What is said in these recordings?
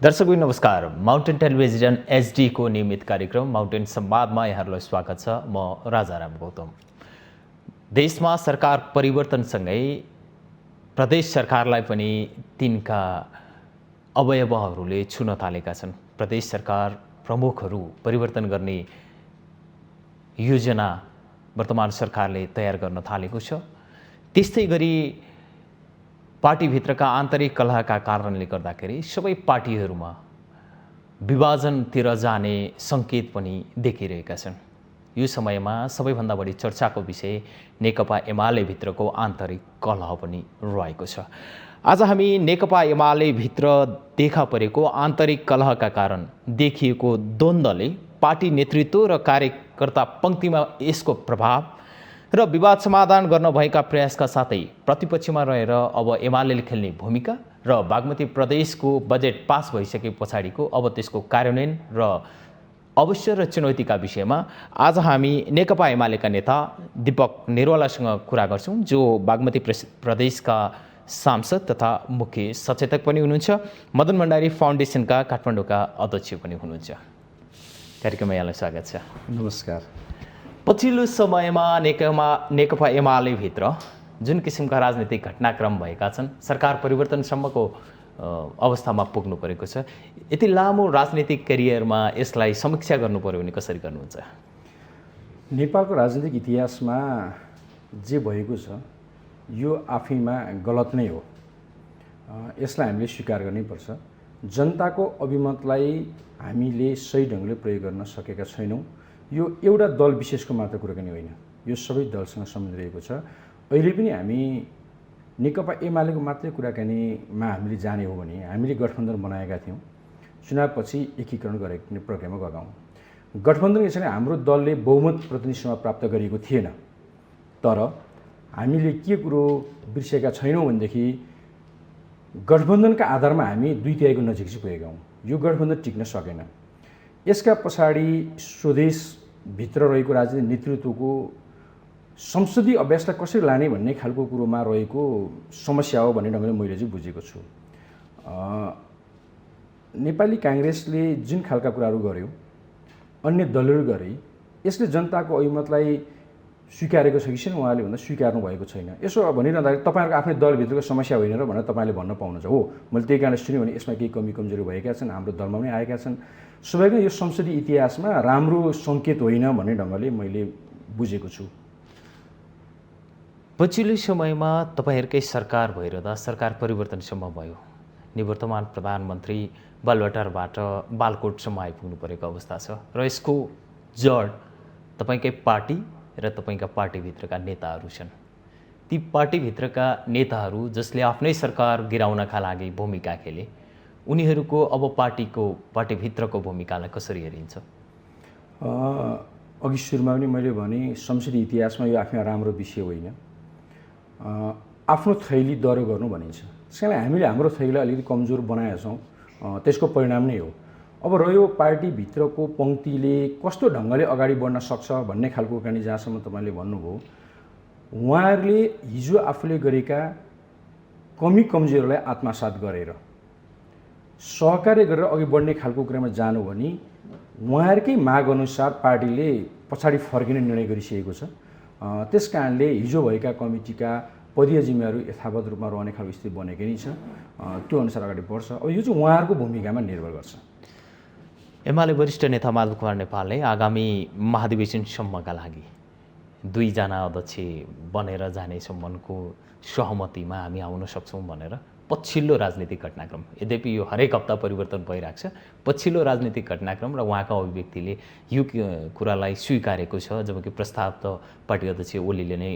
दर्शकबिन नमस्कार। Mountain television HD को नियमित कार्यक्रम माउन्टेन संवादमा यहाँहरूलाई स्वागत छ। म राजाराम गौतम। देशमा सरकार परिवर्तनसँगै प्रदेश सरकारलाई पनि तिनका अवयवहरूले छुन थालेका छन्। प्रदेश सरकार प्रमुखहरू परिवर्तन गर्ने योजना वर्तमान सरकारले तयार गर्न थालेको छ। त्यस्तै गरी पार्टीभित्रका आन्तरिक कलहका कारणले गर्दाखेरि सबै पार्टीहरूमा विभाजनतिर जाने सङ्केत पनि देखिरहेका छन्। यो समयमा सबैभन्दा बढी चर्चाको विषय नेकपा एमाले भित्रको आन्तरिक कलह पनि रहेको छ। आज हामी नेकपा एमाले भित्र देखा परेको आन्तरिक कलहका कारण देखिएको द्वन्द्वले पार्टी नेतृत्व र कार्यकर्ता पङ्क्तिमा यसको प्रभाव र विवाद समाधान गर्न भएका प्रयासका साथै प्रतिपक्षमा रहेर अब एमालेले खेल्ने भूमिका र बागमती प्रदेशको बजेट पास भइसके पछाडिको अब त्यसको कार्यान्वयन र अवसर र चुनौतीका विषयमा आज हामी नेकपा एमालेका नेता दीपक निरवालासँग कुरा गर्छौँ, जो बागमती प्रदेशका सांसद तथा मुख्य सचेतक पनि हुनुहुन्छ, मदन भण्डारी फाउन्डेसनका काठमाडौँका अध्यक्ष पनि हुनुहुन्छ। कार्यक्रममा यहाँलाई स्वागत छ। नमस्कार। पछिल्लो समयमा नेकपा एमाले भित्र जुन किसिमका राजनीतिक घटनाक्रम भएका छन्, सरकार परिवर्तनसम्मको अवस्थामा पुग्नु परेको छ। यति लामो राजनीतिक करियरमा यसलाई समीक्षा गर्नु पर्यो भने कसरी गर्नुहुन्छ? नेपालको राजनीतिक इतिहासमा जे भएको छ यो आफैमा गलत नै हो। यसलाई हामीले स्वीकार गर्नैपर्छ। जनताको अभिमतलाई हामीले सही ढङ्गले प्रयोग गर्न सकेका छैनौँ। यो एउटा दल विशेषको मात्र कुराकानी होइन, यो सबै दलसँग सम्बन्ध रहेको छ। अहिले पनि हामी नेकपा एमालेको मात्रै कुराकानीमा हामीले जाने हो भने हामीले गठबन्धन बनाएका थियौँ। चुनावपछि एकीकरण गर्ने प्रक्रियामा गएका हौँ। गठबन्धन यसरी हाम्रो दलले बहुमत प्रतिनिधित्व प्राप्त गरेको थिएन। तर हामीले के कुरो बिर्सेका छैनौँ भनेदेखि गठबन्धनका आधारमा हामी 2/3 नजिक चाहिँ पुगेका हौँ। यो गठबन्धन टिक्न सकेन। यसका पछाडि स्वदेशभित्र रहेको राजनीतिक नेतृत्वको संसदीय अभ्यासलाई कसरी लाने भन्ने खालको कुरोमा रहेको समस्या हो भन्ने ढङ्गले मैले चाहिँ बुझेको छु। नेपाली काङ्ग्रेसले जुन खालका कुराहरू गर्यो, अन्य दलहरू गरे, यसले जनताको अभिमतलाई स्वीकारेको छ कि छैन उहाँले भन्दा स्वीकार्नु भएको छैन। यसो भनिरहँदाखेरि तपाईँहरूको आफ्नै दलभित्रको समस्या होइन र भनेर तपाईँले भन्न पाउनुहुन्छ। हो, मैले त्यही कारणले सुन्यो भने यसमा केही कमी कमजोरी भएका छन्, हाम्रो दलमा पनि आएका छन्। स्वाभाविक यो संसदीय इतिहासमा राम्रो सङ्केत होइन भन्ने ढङ्गले मैले बुझेको छु। पछिल्लो समयमा तपाईँहरूकै सरकार भइरहँदा सरकार परिवर्तनसम्म भयो। निवर्तमान प्रधानमन्त्री बालवाटारबाट बालकोटसम्म आइपुग्नु परेको अवस्था छ र यसको जड तपाईँकै पार्टी र तपाईँका पार्टीभित्रका नेताहरू छन्। ती पार्टीभित्रका नेताहरू जसले आफ्नै सरकार गिराउनका लागि भूमिका खेले, उनीहरूको अब पार्टीभित्रको भूमिकालाई कसरी हेरिन्छ? अघि सुरुमा पनि मैले भने संसदीय इतिहासमा यो आफैमा राम्रो विषय होइन। आफ्नो थैली दह्रो गर्नु भनिन्छ। त्यसकारण हामीले हाम्रो थैलीलाई अलिकति कमजोर बनाएका छौँ, त्यसको परिणाम नै हो। अब रह्यो पार्टीभित्रको पङ्क्तिले कस्तो ढङ्गले अगाडि बढ्न सक्छ भन्ने खालको कुराकानी जहाँसम्म तपाईँले भन्नुभयो, उहाँहरूले हिजो आफूले गरेका कमी कमजोरीलाई आत्मसात गरेर सहकार्य गरेर अघि बढ्ने खालको कुरामा जानु भने उहाँहरूकै मागअनुसार पार्टीले पछाडि फर्किने निर्णय गरिसकेको छ। त्यस कारणले हिजो भएका कमिटीका पदीय जिम्मेवारी यथावत रूपमा रहने खालको स्थिति बनेकै नै छ। त्यो अनुसार अगाडि बढ्छ। अब यो चाहिँ उहाँहरूको भूमिकामा निर्भर गर्छ। एमाले वरिष्ठ नेता माधव कुमार नेपालले आगामी महाधिवेशनसम्मका लागि 2 जना अध्यक्ष बनेर जानेसम्मको सहमतिमा हामी आउन सक्छौँ भनेर पछिल्लो राजनीतिक घटनाक्रम, यद्यपि यो हरेक हप्ता परिवर्तन भइरहेको छ, पछिल्लो राजनीतिक घटनाक्रम र उहाँका अभिव्यक्तिले यो कुरालाई स्वीकारेको छ। जबकि प्रस्ताव त पार्टी अध्यक्ष ओलीले नै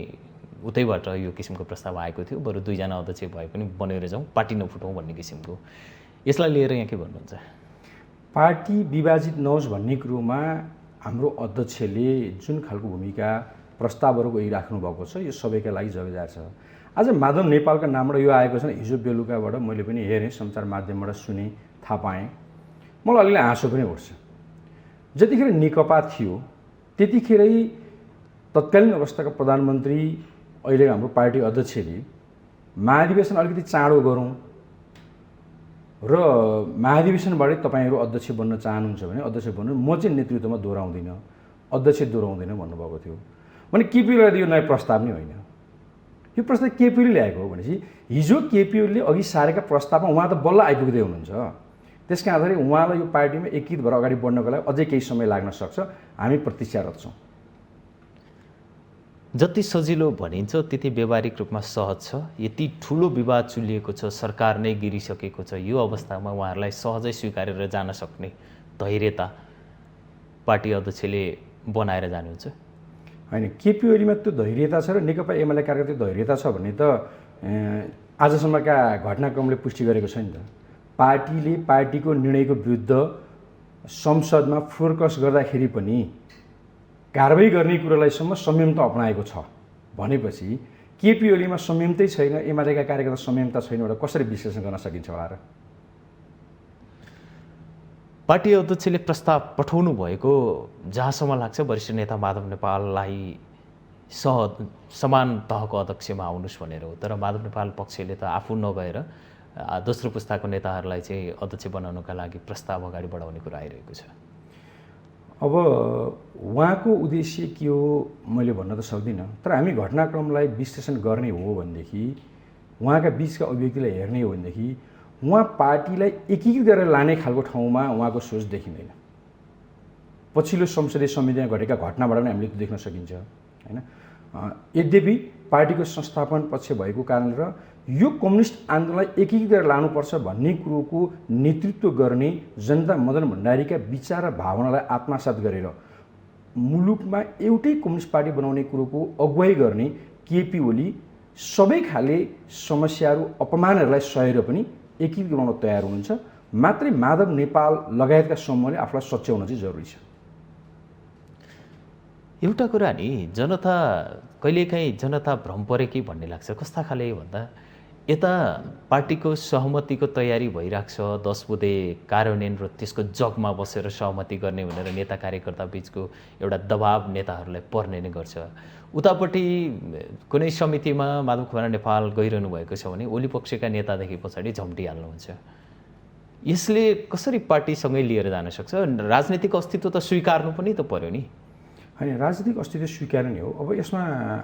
उतैबाट यो किसिमको प्रस्ताव आएको थियो, बरु 2 जना अध्यक्ष भए पनि बनेर जाउँ, पार्टी नफुटाउँ भन्ने किसिमको। यसलाई लिएर यहाँ के भन्नुहुन्छ? पार्टी विभाजित नहोस् भन्ने कुरोमा हाम्रो अध्यक्षले जुन खालको भूमिका प्रस्तावहरू गइराख्नु भएको छ, यो सबैका लागि जवाबदार छ। आज माधव नेपालका नामबाट यो आएको छ। हिजो बेलुकाबाट मैले पनि हेरेँ, सञ्चार माध्यमबाट सुने, थाहा पाएँ। मलाई अलिअलि हाँसो पनि उठ्छ। जतिखेर नेकपा थियो त्यतिखेरै तत्कालीन अवस्थाका प्रधानमन्त्री अहिले हाम्रो पार्टी अध्यक्षले महाधिवेशन अलिकति चाँडो गरौँ र महाधिवेशनबाटै तपाईँहरू अध्यक्ष बन्न चाहनुहुन्छ भने अध्यक्ष बन्नु, म चाहिँ नेतृत्वमा दोहोऱ्याउँदिनँ, अध्यक्ष दोहोऱ्याउँदैन भन्नुभएको थियो। भने केपीलाई यो नयाँ प्रस्ताव नै होइन, यो प्रस्ताव केपीले ल्याएको हो भनेपछि हिजो केपीले अघि सारेका प्रस्तावमा उहाँ त बल्ल आइपुग्दै हुनुहुन्छ। त्यसका आधारले उहाँलाई यो पार्टीमा एकीकृत भएर अगाडि बढ्नको लागि अझै केही समय लाग्न सक्छ, हामी प्रतीक्षारत छौँ। जति सजिलो भनिन्छ त्यति व्यावहारिक रूपमा सहज छ। यति ठुलो विवाद चुलिएको छ, सरकार नै गिरिसकेको छ, यो अवस्थामा उहाँहरूलाई सहजै स्वीकारेर जान सक्ने धैर्यता पार्टी अध्यक्षले बनाएर जानुहुन्छ? होइन, केपी ओलीमा त्यो धैर्यता छ र नेकपा एमाले कार्यकर्ता त्यो धैर्यता छ भन्ने त आजसम्मका घटनाक्रमले पुष्टि गरेको छ नि त। पार्टीले पार्टीको निर्णयको विरुद्ध संसदमा फोरकस गर्दाखेरि पनि कारबाही गर्ने कुरालाई सम्म संयमता अपनाएको छ भनेपछि केपी ओलीमा संयमतै छैन, एमालेका कार्यकर्ता संयमता छैन, एउटा कसरी विश्लेषण गर्न सकिन्छ होला र? पार्टी अध्यक्षले प्रस्ताव पठाउनु भएको जहाँसम्म लाग्छ वरिष्ठ नेता माधव नेपाललाई समान तहको अध्यक्षमा आउनुहोस् भनेर हो। तर माधव नेपाल पक्षले त आफू नगएर दोस्रो पुस्ताको नेताहरूलाई चाहिँ अध्यक्ष बनाउनका लागि प्रस्ताव अगाडि बढाउने कुरा आइरहेको छ। अब उहाँको उद्देश्य के हो मैले भन्न त सक्दिनँ, तर हामी घटनाक्रमलाई विश्लेषण गर्ने हो भनेदेखि, उहाँका बिचका अभिव्यक्तिलाई हेर्ने हो भनेदेखि उहाँ पार्टीलाई एकीकृत गरेर लाने खालको ठाउँमा उहाँको सोच देखिँदैन। पछिल्लो संसदीय संविधानमा घटेका घटनाबाट पनि हामीले त्यो देख्न सकिन्छ होइन। यद्यपि पार्टीको संस्थापन पक्ष भएको कारणले र यो कम्युनिस्ट आन्दोलनलाई एकीकृत गरेर लानुपर्छ भन्ने कुरोको नेतृत्व गर्ने जनता मदन भण्डारीका विचार र भावनालाई आत्मसात गरेर मुलुकमा एउटै कम्युनिस्ट पार्टी बनाउने कुरोको अगुवाई गर्ने केपी ओली सबै खाले समस्याहरू अपमानहरूलाई सहेर पनि एकीकृत बनाउन तयार हुनुहुन्छ। मात्रै माधव नेपाल लगायतका समूहले आफूलाई सच्याउन चाहिँ जरुरी छ। एउटा कुरा नि जनता कहिलेकाहीँ जनता भ्रम परे कि भन्ने लाग्छ। कस्ता खाले भन्दा यता पार्टीको सहमतिको तयारी भइरहेको छ, 10 बुँदे कार्यान्वयन र त्यसको जगमा बसेर सहमति गर्ने भनेर नेता कार्यकर्ता बिचको एउटा दबाव नेताहरूलाई पर्ने नै गर्छ। उतापट्टि कुनै समितिमा माधव कुमार नेपाल गइरहनु भएको छ भने ओली पक्षका नेतादेखि पछाडि झम्टिहाल्नुहुन्छ। यसले कसरी पार्टीसँगै लिएर जान सक्छ? राजनीतिक अस्तित्व त स्वीकार्नु पनि त पर्यो नि। होइन, राजनीतिक अस्तित्व स्वीकार नै हो। अब यसमा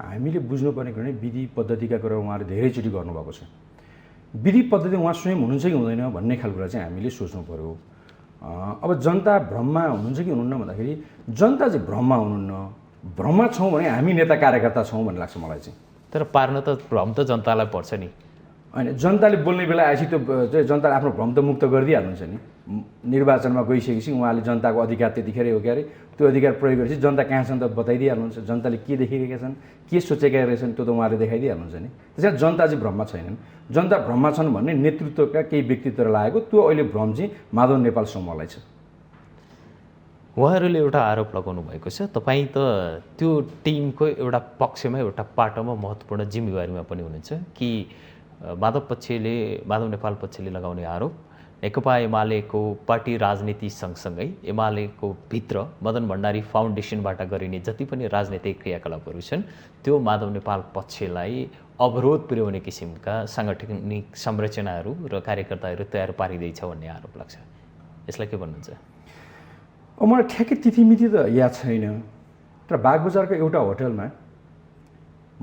हामीले बुझ्नुपर्ने कुरा नै विधि पद्धतिका कुरा उहाँले धेरैचोटि गर्नुभएको छ। विधि पद्धति उहाँ स्वयं हुनुहुन्छ कि हुँदैन भन्ने खालको कुरा चाहिँ हामीले सोच्नु पर्यो। अब जनता भ्रममा हुनुहुन्छ कि हुनुहुन्न भन्दाखेरि जनता चाहिँ भ्रममा हुनुहुन्न। भ्रममा छौँ भने हामी नेता कार्यकर्ता छौँ भन्ने लाग्छ मलाई चाहिँ। तर पार्न त भ्रम त जनतालाई पर्छ नि। होइन, जनताले बोल्ने बेला आएपछि त्यो चाहिँ जनताले आफ्नो भ्रम त मुक्त गरिदिइहाल्नुहुन्छ नि। निर्वाचनमा गइसकेपछि उहाँले जनताको अधिकार त्यतिखेर हो क्या अरे, त्यो अधिकार प्रयोग गरेपछि जनता कहाँ छन् त बताइदिइहाल्नुहुन्छ। जनताले के देखिरहेका छन्, के सोचेका रहेछन् त्यो त उहाँले देखाइदिइहाल्नुहुन्छ नि। त्यसैले जनता चाहिँ भ्रममा छैनन्। जनता भ्रममा छन् भन्ने नेतृत्वका केही व्यक्तित्वहरू लागेको त्यो अहिले भ्रम चाहिँ माधव नेपाल समूहलाई छ। उहाँहरूले एउटा आरोप लगाउनु भएको छ, तपाईँ त त्यो टिमको एउटा पक्षमा एउटा पाटोमा महत्त्वपूर्ण जिम्मेवारीमा पनि हुनुहुन्छ कि माधव नेपाल पक्षले लगाउने आरोप नेकपा एमालेको पार्टी राजनीति सँगसँगै एमालेको भित्र मदन भण्डारी फाउन्डेसनबाट गरिने जति पनि राजनीतिक क्रियाकलापहरू छन् त्यो माधव नेपाल पक्षलाई अवरोध पुर्याउने किसिमका साङ्गठनिक संरचनाहरू र कार्यकर्ताहरू तयार पारिँदैछ भन्ने आरोप लाग्छ। यसलाई के भन्नुहुन्छ? अब मलाई ठ्याक्कै तिथिमिति त याद छैन, तर बागबजारको एउटा होटलमा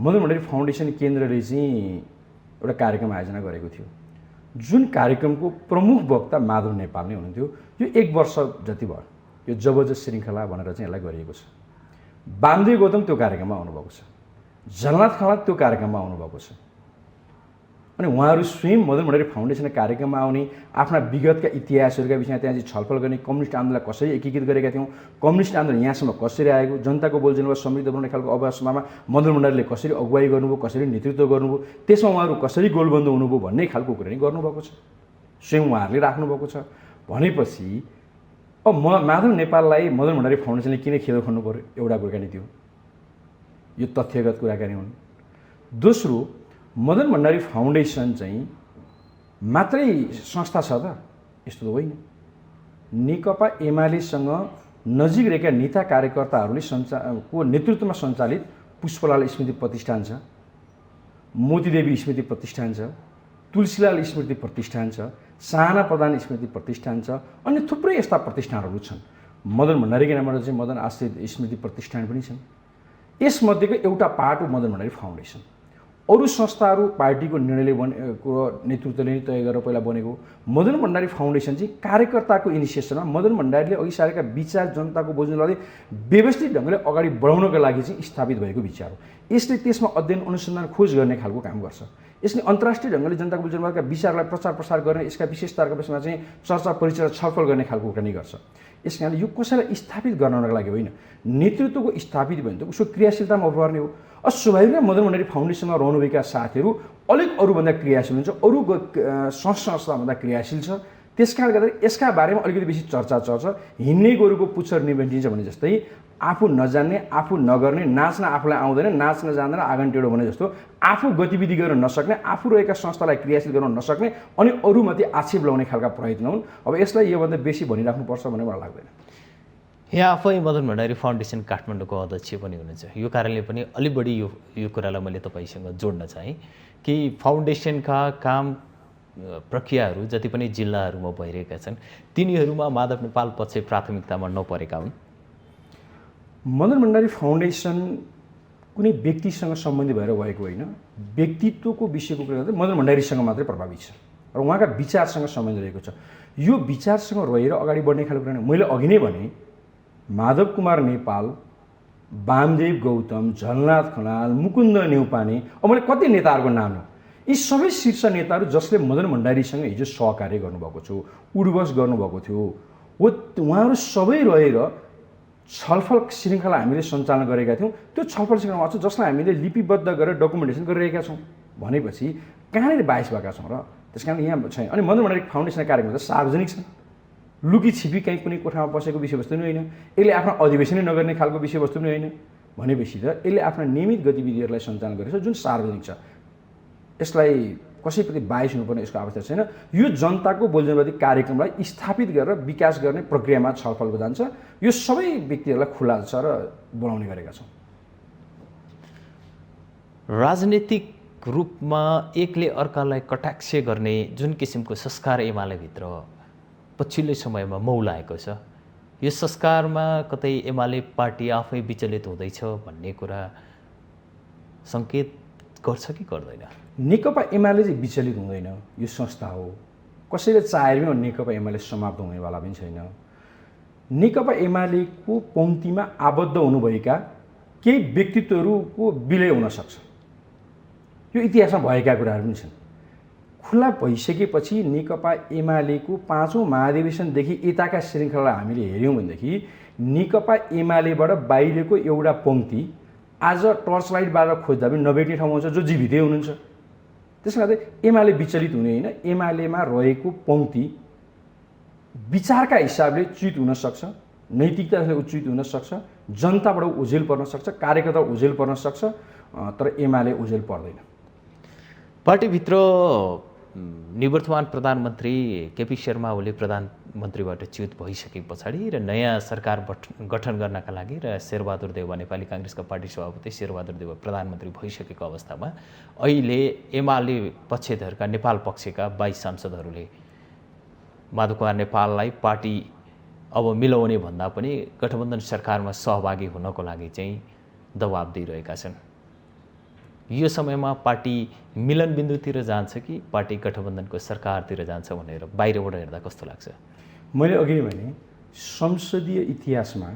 मदन भण्डारी फाउन्डेसन केन्द्रले चाहिँ एउटा कार्यक्रम आयोजना गरेको थियो, जुन कार्यक्रमको प्रमुख वक्ता माधव नेपाल नै हुनुहुन्थ्यो। यो 1 वर्ष जति भयो, यो जबरजस्त श्रृङ्खला भनेर चाहिँ यसलाई गरिएको छ। वामदेव गौतम त्यो कार्यक्रममा आउनुभएको छ, झलनाथ खनाल त्यो कार्यक्रममा आउनुभएको छ। अनि उहाँहरू स्वयं मदन भण्डारी फाउन्डेसनका कार्यक्रममा आउने, आफ्ना विगतका इतिहासहरूका विषयमा त्यहाँ चाहिँ छलफल गर्ने, कम्युनिस्ट आन्दोलनलाई कसरी एकीकृत गरेका थियौँ, कम्युनिस्ट आन्दोलन यहाँसम्म कसरी आएको, जनताको बोलचालमा समृद्ध बनाउने खालको अवस्थामा मदन भण्डारीले कसरी अगुवाई गर्नुभयो, कसरी नेतृत्व गर्नुभयो, त्यसमा उहाँहरू कसरी गोलबन्द हुनुभयो भन्ने खालको कुरा नै गर्नुभएको छ, स्वयं उहाँहरूले राख्नुभएको छ। भनेपछि अब माधव नेपाललाई मदन भण्डारी फाउन्डेसनले किन खेल खोल्नु पऱ्यो? एउटा कुराकानी त्यो, यो तथ्यगत कुराकानी हुन्। दोस्रो, मदन भण्डारी फाउन्डेसन चाहिँ मात्रै संस्था छ त? यस्तो त होइन। नेकपा एमालेसँग नजिक रहेका नेता कार्यकर्ताहरूले को नेतृत्वमा सञ्चालित पुष्पलाल स्मृति प्रतिष्ठान छ, मोतीदेवी स्मृति प्रतिष्ठान छ, तुलसीलाल स्मृति प्रतिष्ठान छ, साना प्रधान स्मृति प्रतिष्ठान छ, अनि थुप्रै यस्ता प्रतिष्ठानहरू छन्। मदन भण्डारीको नामबाट चाहिँ मदन आश्रित स्मृति प्रतिष्ठान पनि छन्। यसमध्येको एउटा पार्ट हो मदन भण्डारी फाउन्डेसन। अरू संस्थाहरू पार्टीको निर्णयले बनेको, नेतृत्वले नै तय गरेर पहिला बनेको। मदन भण्डारी फाउन्डेसन चाहिँ कार्यकर्ताको इनिसिएसनमा मदन भण्डारीले अघि सारेका विचार जनताको बुझ्नलाई व्यवस्थित ढङ्गले अगाडि बढाउनका लागि चाहिँ स्थापित भएको विचार हो। यसले त्यसमा अध्ययन अनुसन्धान खोज गर्ने खालको काम गर्छ। यसले अन्तर्राष्ट्रिय ढङ्गले जनताको बुझ्नका विचारलाई प्रचार प्रसार गर्ने, यसका विशेषताहरूको विषयमा चाहिँ चर्चा परिचय छलफल गर्ने खालको कुरा नै गर्छ। यस कारणले यो कसैलाई स्थापित गर्नको लागि होइन, नेतृत्वको स्थापित भयो भने त उसको क्रियाशीलतामा उभर्ने हो। स्वाभाविक मदन भण्डारी फाउन्डेसनमा रहनुभएका साथीहरू अलिक अरूभन्दा क्रियाशील हुन्छ, अरू संस्थाभन्दा क्रियाशील छ। त्यस कारणले गर्दा यसका बारेमा अलिकति बेसी चर्चा चर्छ। हिँड्ने गोरुको पुच्छर निभेटिन्छ भने जस्तै आफू नजान्ने, आफू नगर्ने, नाच्न आफूलाई आउँदैन, नाच्न जान्दैन, आँगन टेढो भने जस्तो आफू गतिविधि गर्न नसक्ने, आफू रहेका संस्थालाई क्रियाशील गर्न नसक्ने अनि अरूमाथि आक्षेप लगाउने खालका प्रयत्न हुन्। अब यसलाई योभन्दा बेसी भनिराख्नुपर्छ भन्ने मलाई लाग्दैन। यहाँ आफै मदन भण्डारी फाउन्डेसन काठमाडौँको अध्यक्ष पनि हुनुहुन्छ। यो कारणले पनि अलि बढी यो कुरालाई मैले तपाईँसँग जोड्न चाहेँ कि फाउन्डेसनका काम प्रक्रियाहरू जति पनि जिल्लाहरूमा भइरहेका छन् तिनीहरूमा माधव नेपाल पक्ष प्राथमिकतामा नपरेका हुन्। मदन भण्डारी फाउन्डेसन कुनै व्यक्तिसँग सम्बन्धी भएर भएको होइन। व्यक्तित्वको विषयको कुरा गर्दा मदन भण्डारीसँग मात्रै प्रभावित छ र उहाँका विचारसँग सम्बन्ध रहेको छ। यो विचारसँग रहेर अगाडि बढ्ने खालको कुरा मैले अघि नै भने माधव कुमार नेपाल, वामदेव गौतम, झलनाथ खनाल, मुकुन्द नेउपाने, अब मैले कति नेताहरूको नाम हो, यी सबै शीर्ष नेताहरू जसले मदन भण्डारीसँग हिजो सहकार्य गर्नुभएको थियो, उडबस गर्नुभएको थियो, हो उहाँहरू सबै रहेर छलफल श्रृङ्खला हामीले सञ्चालन गरेका थियौँ। त्यो छलफल श्रृङ्खला छ जसलाई हामीले लिपिबद्ध गरेर डकुमेन्टेसन गरिरहेका छौँ भनेपछि कहाँनिर बाहिस भएका छौँ र। त्यस कारण यहाँ छैन। अनि मदन भण्डारी फाउन्डेसनका कार्यक्रम त सार्वजनिक छन्, लुकी छिपी कहीँ कुनै कोठामा बसेको विषयवस्तु पनि होइन, यसले आफ्नो अधिवेशनै नगर्ने खालको विषयवस्तु पनि होइन भनेपछि त यसले आफ्ना नियमित गतिविधिहरूलाई सञ्चालन गरेको छ जुन सार्वजनिक छ। यसलाई कसैप्रति बाहिस हुनुपर्ने यसको आवश्यकता छैन। यो जनताको बोलजनवादी कार्यक्रमलाई स्थापित गरेर विकास गर्ने प्रक्रियामा छलफलको जान्छ। यो सबै व्यक्तिहरूलाई खुला छ र बोलाउने गरेका छौँ। राजनीतिक रूपमा एकले अर्कालाई कटाक्ष गर्ने जुन किसिमको संस्कार एमालेभित्र पछिल्लो समयमा मौलाएको छ, यो संस्कारमा कतै एमाले पार्टी आफै विचलित हुँदैछ भन्ने कुरा सङ्केत गर्छ कि गर्दैन? नेकपा एमाले चाहिँ विचलित हुँदैन, यो संस्था हो। कसैले चाहेर पनि नेकपा एमाले समाप्त हुनेवाला पनि छैन। नेकपा एमालेको पङ्क्तिमा आबद्ध हुनुभएका केही व्यक्तित्वहरूको विलय हुन सक्छ, यो इतिहासमा भएका कुराहरू पनि छन्। खुला भइसकेपछि नेकपा एमालेको 5औं महाधिवेशनदेखि यताका श्रृङ्खला हामीले हेऱ्यौँ भनेदेखि नेकपा एमालेबाट बाहिरको एउटा पङ्क्ति आज टर्चलाइटबाट खोज्दा पनि नभेट्ने ठाउँमा हुन्छ जो जीवितै हुनुहुन्छ। त्यसले गर्दा एमाले विचलित हुने होइन, एमालेमा रहेको पङ्क्ति विचारका हिसाबले च्युत हुन सक्छ, नैतिकताले उच्युत हुन सक्छ, जनताबाट ओझेल पर्न सक्छ, कार्यकर्ता ओझेल पर्न सक्छ, तर एमाले ओझेल पर्दैन। पार्टीभित्र निवर्तमान प्रधानमन्त्री केपी शर्मा ओली प्रधानमन्त्रीबाट च्युत भइसके पछाडि र नयाँ सरकार गठन गर्नका लागि र शेरबहादुर देउवा नेपाली काङ्ग्रेसका पार्टी सभापति शेरबहादुर देउवा प्रधानमन्त्री भइसकेको अवस्थामा अहिले एमाले पक्षधरका नेपाल पक्षका 22 सांसदहरूले माधव कुमार नेपाललाई पार्टी अब मिलाउने भन्दा पनि गठबन्धन सरकारमा सहभागी हुनको लागि चाहिँ दबाब दिइरहेका छन्। यो समयमा पार्टी मिलन बिन्दुतिर जान्छ कि पार्टी गठबन्धनको सरकारतिर जान्छ भनेर बाहिरबाट हेर्दा कस्तो लाग्छ? मैले अघि नै भने संसदीय इतिहासमा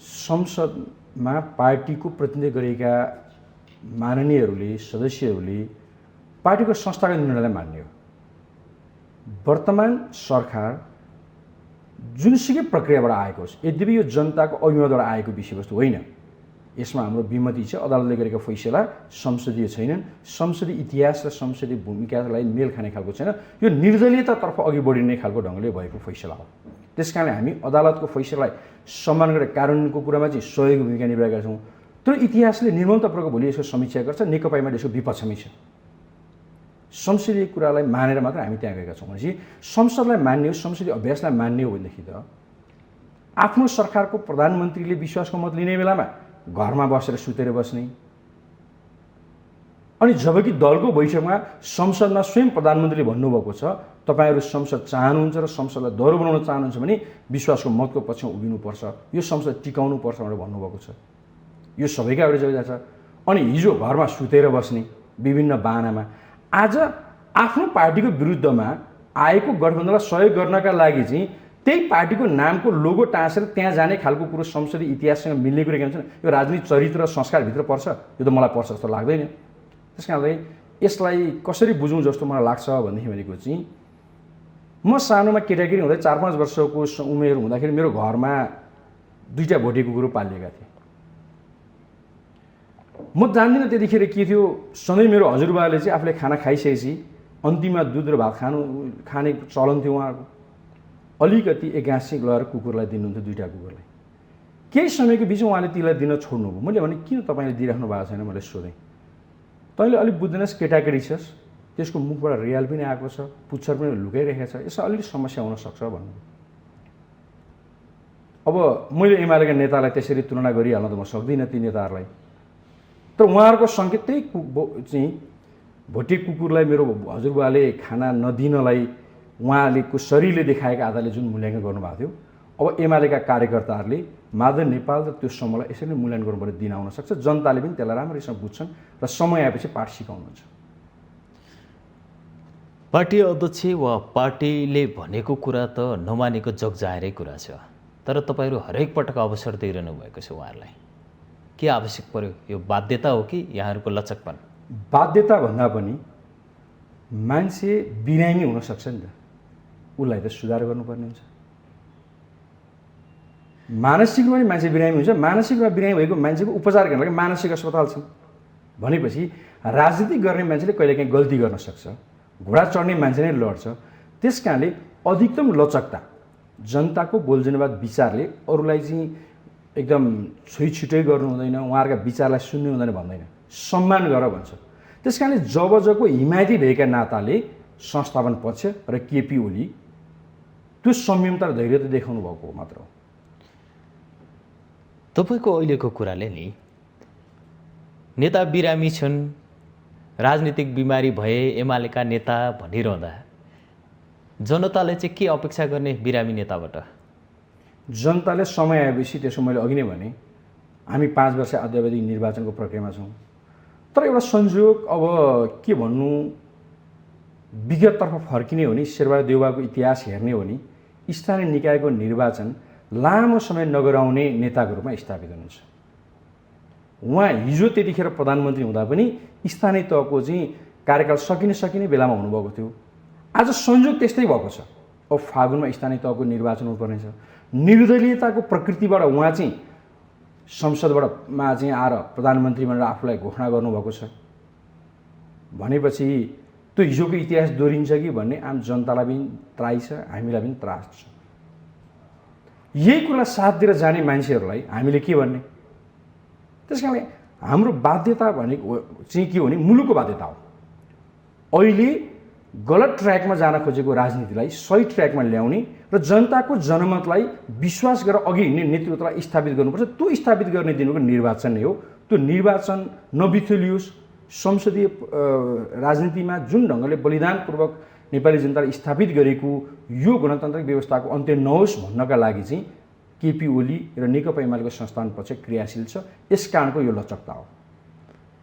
संसदमा पार्टीको प्रतिनिधित्व गरेका माननीयहरूले, सदस्यहरूले पार्टीको संस्थागत निर्णयलाई मान्ने हो। वर्तमान सरकार जुनसुकै प्रक्रियाबाट आएको होस्, यद्यपि यो जनताको अभिमतबाट आएको विषयवस्तु होइन, यसमा हाम्रो विमति छ। अदालतले गरेका फैसला संसदीय छैनन्, संसदीय इतिहास र संसदीय भूमिकालाई मेल खाने खालको छैन, यो निर्दलीयतातर्फ अघि बढिने खालको ढङ्गले भएको फैसला हो। त्यस कारणले हामी अदालतको फैसलालाई सम्मान गरेर कानुनको कुरामा चाहिँ सहयोगी भूमिका निभाएका छौँ। तर इतिहासले निर्मलतापूर्वक भोलि यसको समीक्षा गर्छ, नेकपा एमाले यसको विपक्षमै छ। संसदीय कुरालाई मानेर मात्र हामी त्यहाँ गएका छौँ। भनेपछि संसदलाई मान्ने हो, संसदीय अभ्यासलाई मान्ने हो भनेदेखि त आफ्नो सरकारको प्रधानमन्त्रीले विश्वासको मत लिने बेलामा घरमा बसेर सुतेर बस्ने, अनि जबकि दलको बैठकमा संसदमा स्वयं प्रधानमन्त्रीले भन्नुभएको छ तपाईहरू संसद चाहनुहुन्छ र संसदलाई दोहोरो बनाउन चाहनुहुन्छ भने विश्वासको मतको पक्षमा उभिनुपर्छ, यो संसद टिकाउनुपर्छ भनेर भन्नुभएको छ। यो सबैका एउटा जग्गा छ। अनि हिजो घरमा सुतेर बस्ने विभिन्न बाहनामा आज आफ्नो पार्टीको विरुद्धमा आएको गठबन्धनलाई सहयोग गर्नका लागि चाहिँ त्यही पार्टीको नामको लोगो टाँसेर त्यहाँ जाने खालको कुरो संसदीय इतिहाससँग मिल्ने कुरा के भन्छ यो राजनीतिक चरित्र र संस्कारभित्र पर्छ? यो त मलाई पर्छ जस्तो लाग्दैन। त्यस कारणले यसलाई कसरी बुझौँ जस्तो मलाई लाग्छ भनेदेखि भनेको चाहिँ म सानोमा केटाकेटी हुँदै 4-5 वर्षको उमेर हुँदाखेरि मेरो घरमा 2टा भोटे कुकुर पालिएका थिए। म जान्दिनँ त्यतिखेर के थियो, सधैँ मेरो हजुरबाले चाहिँ आफूले खाना खाइसकेपछि अन्तिममा दुध र भात खाने चलन थियो उहाँको। अलिकति एक गाँस चाहिँ लगेर कुकुरलाई दिनुहुन्थ्यो, 2टा कुकुरलाई। केही समयको बिचमा उहाँले तीलाई दिन छोड्नुभयो। मैले भने किन तपाईँले दिइराख्नु भएको छैन मैले सोधेँ। तैँले अलिक बुझ्दैनस्, केटाकेटी छस्, त्यसको मुखबाट रियाल पनि आएको छ, पुच्छर पनि लुकाइरहेको छ, यसमा अलिकति समस्या हुनसक्छ भन्नु। अब मैले एमालेका नेतालाई त्यसरी तुलना गरिहाल्न त म सक्दिनँ ती नेताहरूलाई, तर उहाँहरूको सङ्केत त्यही चाहिँ भोटे कुकुरलाई मेरो हजुरबाले खाना नदिनलाई उहाँलेको शरीरले देखाएका आधारले जुन मूल्याङ्कन गर्नुभएको थियो, अब एमालेका कार्यकर्ताहरूले माधव नेपाल र त्यो समूहलाई यसरी नै मूल्याङ्कन गर्नुपर्ने दिन आउन सक्छ। जनताले पनि त्यसलाई राम्रैसँग बुझ्छन् र समय आएपछि पाठ सिकाउनुहुन्छ। पार्टी अध्यक्ष वा पार्टीले भनेको कुरा त नमानेको जगजाहेरै कुरा छ, तर तपाईँहरू हरेक पटक अवसर दिइरहनु भएको छ उहाँहरूलाई। के आवश्यक पर्यो? यो बाध्यता हो कि यहाँहरूको लचकपन? बाध्यता भन्दा पनि मान्छे बिरामी हुनसक्छ नि त, उसलाई त सुधार गर्नुपर्ने हुन्छ। मानसिकमा पनि मान्छे बिरामी हुन्छ, मानसिकमा बिरामी भएको मान्छेको उपचार गर्नका लागि मानसिक अस्पताल छन् भनेपछि राजनीति गर्ने मान्छेले कहिलेकाहीँ गल्ती गर्न सक्छ, घोडा चढ्ने मान्छे नै लड्छ। त्यस कारणले अधिकतम लचकता, जनताको बोलजनवाद विचारले अरूलाई चाहिँ एकदम छुइछुटै गर्नु हुँदैन, उहाँहरूका विचारलाई सुन्नु हुँदैन भन्दैन, सम्मान गर भन्छ। त्यस कारणले जबजको हिमायती भएका नाताले संस्थापन पक्ष र केपी ओली त्यो संयमता र धैर्य त देखाउनु भएको हो मात्र हो। तपाईँको अहिलेको कुराले नि नेता बिरामी छन्, राजनीतिक बिमारी भए एमालेका नेता भनिरहँदा जनताले चाहिँ के अपेक्षा गर्ने बिरामी नेताबाट? जनताले समय आएपछि, त्यसो मैले अघि नै भने, हामी 5 वर्ष अद्यावधिक निर्वाचनको प्रक्रियामा छौँ। तर एउटा संयोग अब के भन्नु, विगततर्फ फर्किने हो नि, शेरबहादुर देउवाको इतिहास हेर्ने हो नि, स्थानीय निकायको निर्वाचन लामो समय नगराउने नेताको रूपमा स्थापित हुनुहुन्छ। उहाँ हिजो त्यतिखेर प्रधानमन्त्री हुँदा पनि स्थानीय तहको चाहिँ कार्यकाल सकिने बेलामा हुनुभएको थियो। आज संयोग त्यस्तै भएको छ। अब फागुनमा स्थानीय तहको निर्वाचन हुनुपर्ने छ। निर्दलीयताको प्रकृतिबाट उहाँ चाहिँ संसदमा चाहिँ आएर प्रधानमन्त्री भनेर आफूलाई घोषणा गर्नुभएको छ भनेपछि त्यो हिजोको इतिहास दोहोरिन्छ कि भन्ने आम जनतालाई पनि त्राही छ, हामीलाई पनि त्रास छ। यही कुरा साथ दिएर जाने मान्छेहरूलाई हामीले के भन्ने? त्यस कारणले हाम्रो बाध्यता भनेको चाहिँ के हो भने मुलुकको बाध्यता हो। अहिले गलत ट्र्याकमा जान खोजेको राजनीतिलाई सही ट्र्याकमा ल्याउने र जनताको जनमतलाई विश्वास गरेर अघि हिँड्ने नेतृत्वलाई स्थापित गर्नुपर्छ। त्यो स्थापित गर्ने दिनको निर्वाचन नै हो। त्यो निर्वाचन नबिथुलियोस्। संसदीय राजनीतिमा जुन ढङ्गले बलिदानपूर्वक नेपाली जनताले स्थापित गरेको यो गणतान्त्रिक व्यवस्थाको अन्त्य नहोस् भन्नका लागि चाहिँ केपी ओली र नेकपा एमालेको संस्थान पक्ष क्रियाशील छ। यस कारणको यो लचकता हो।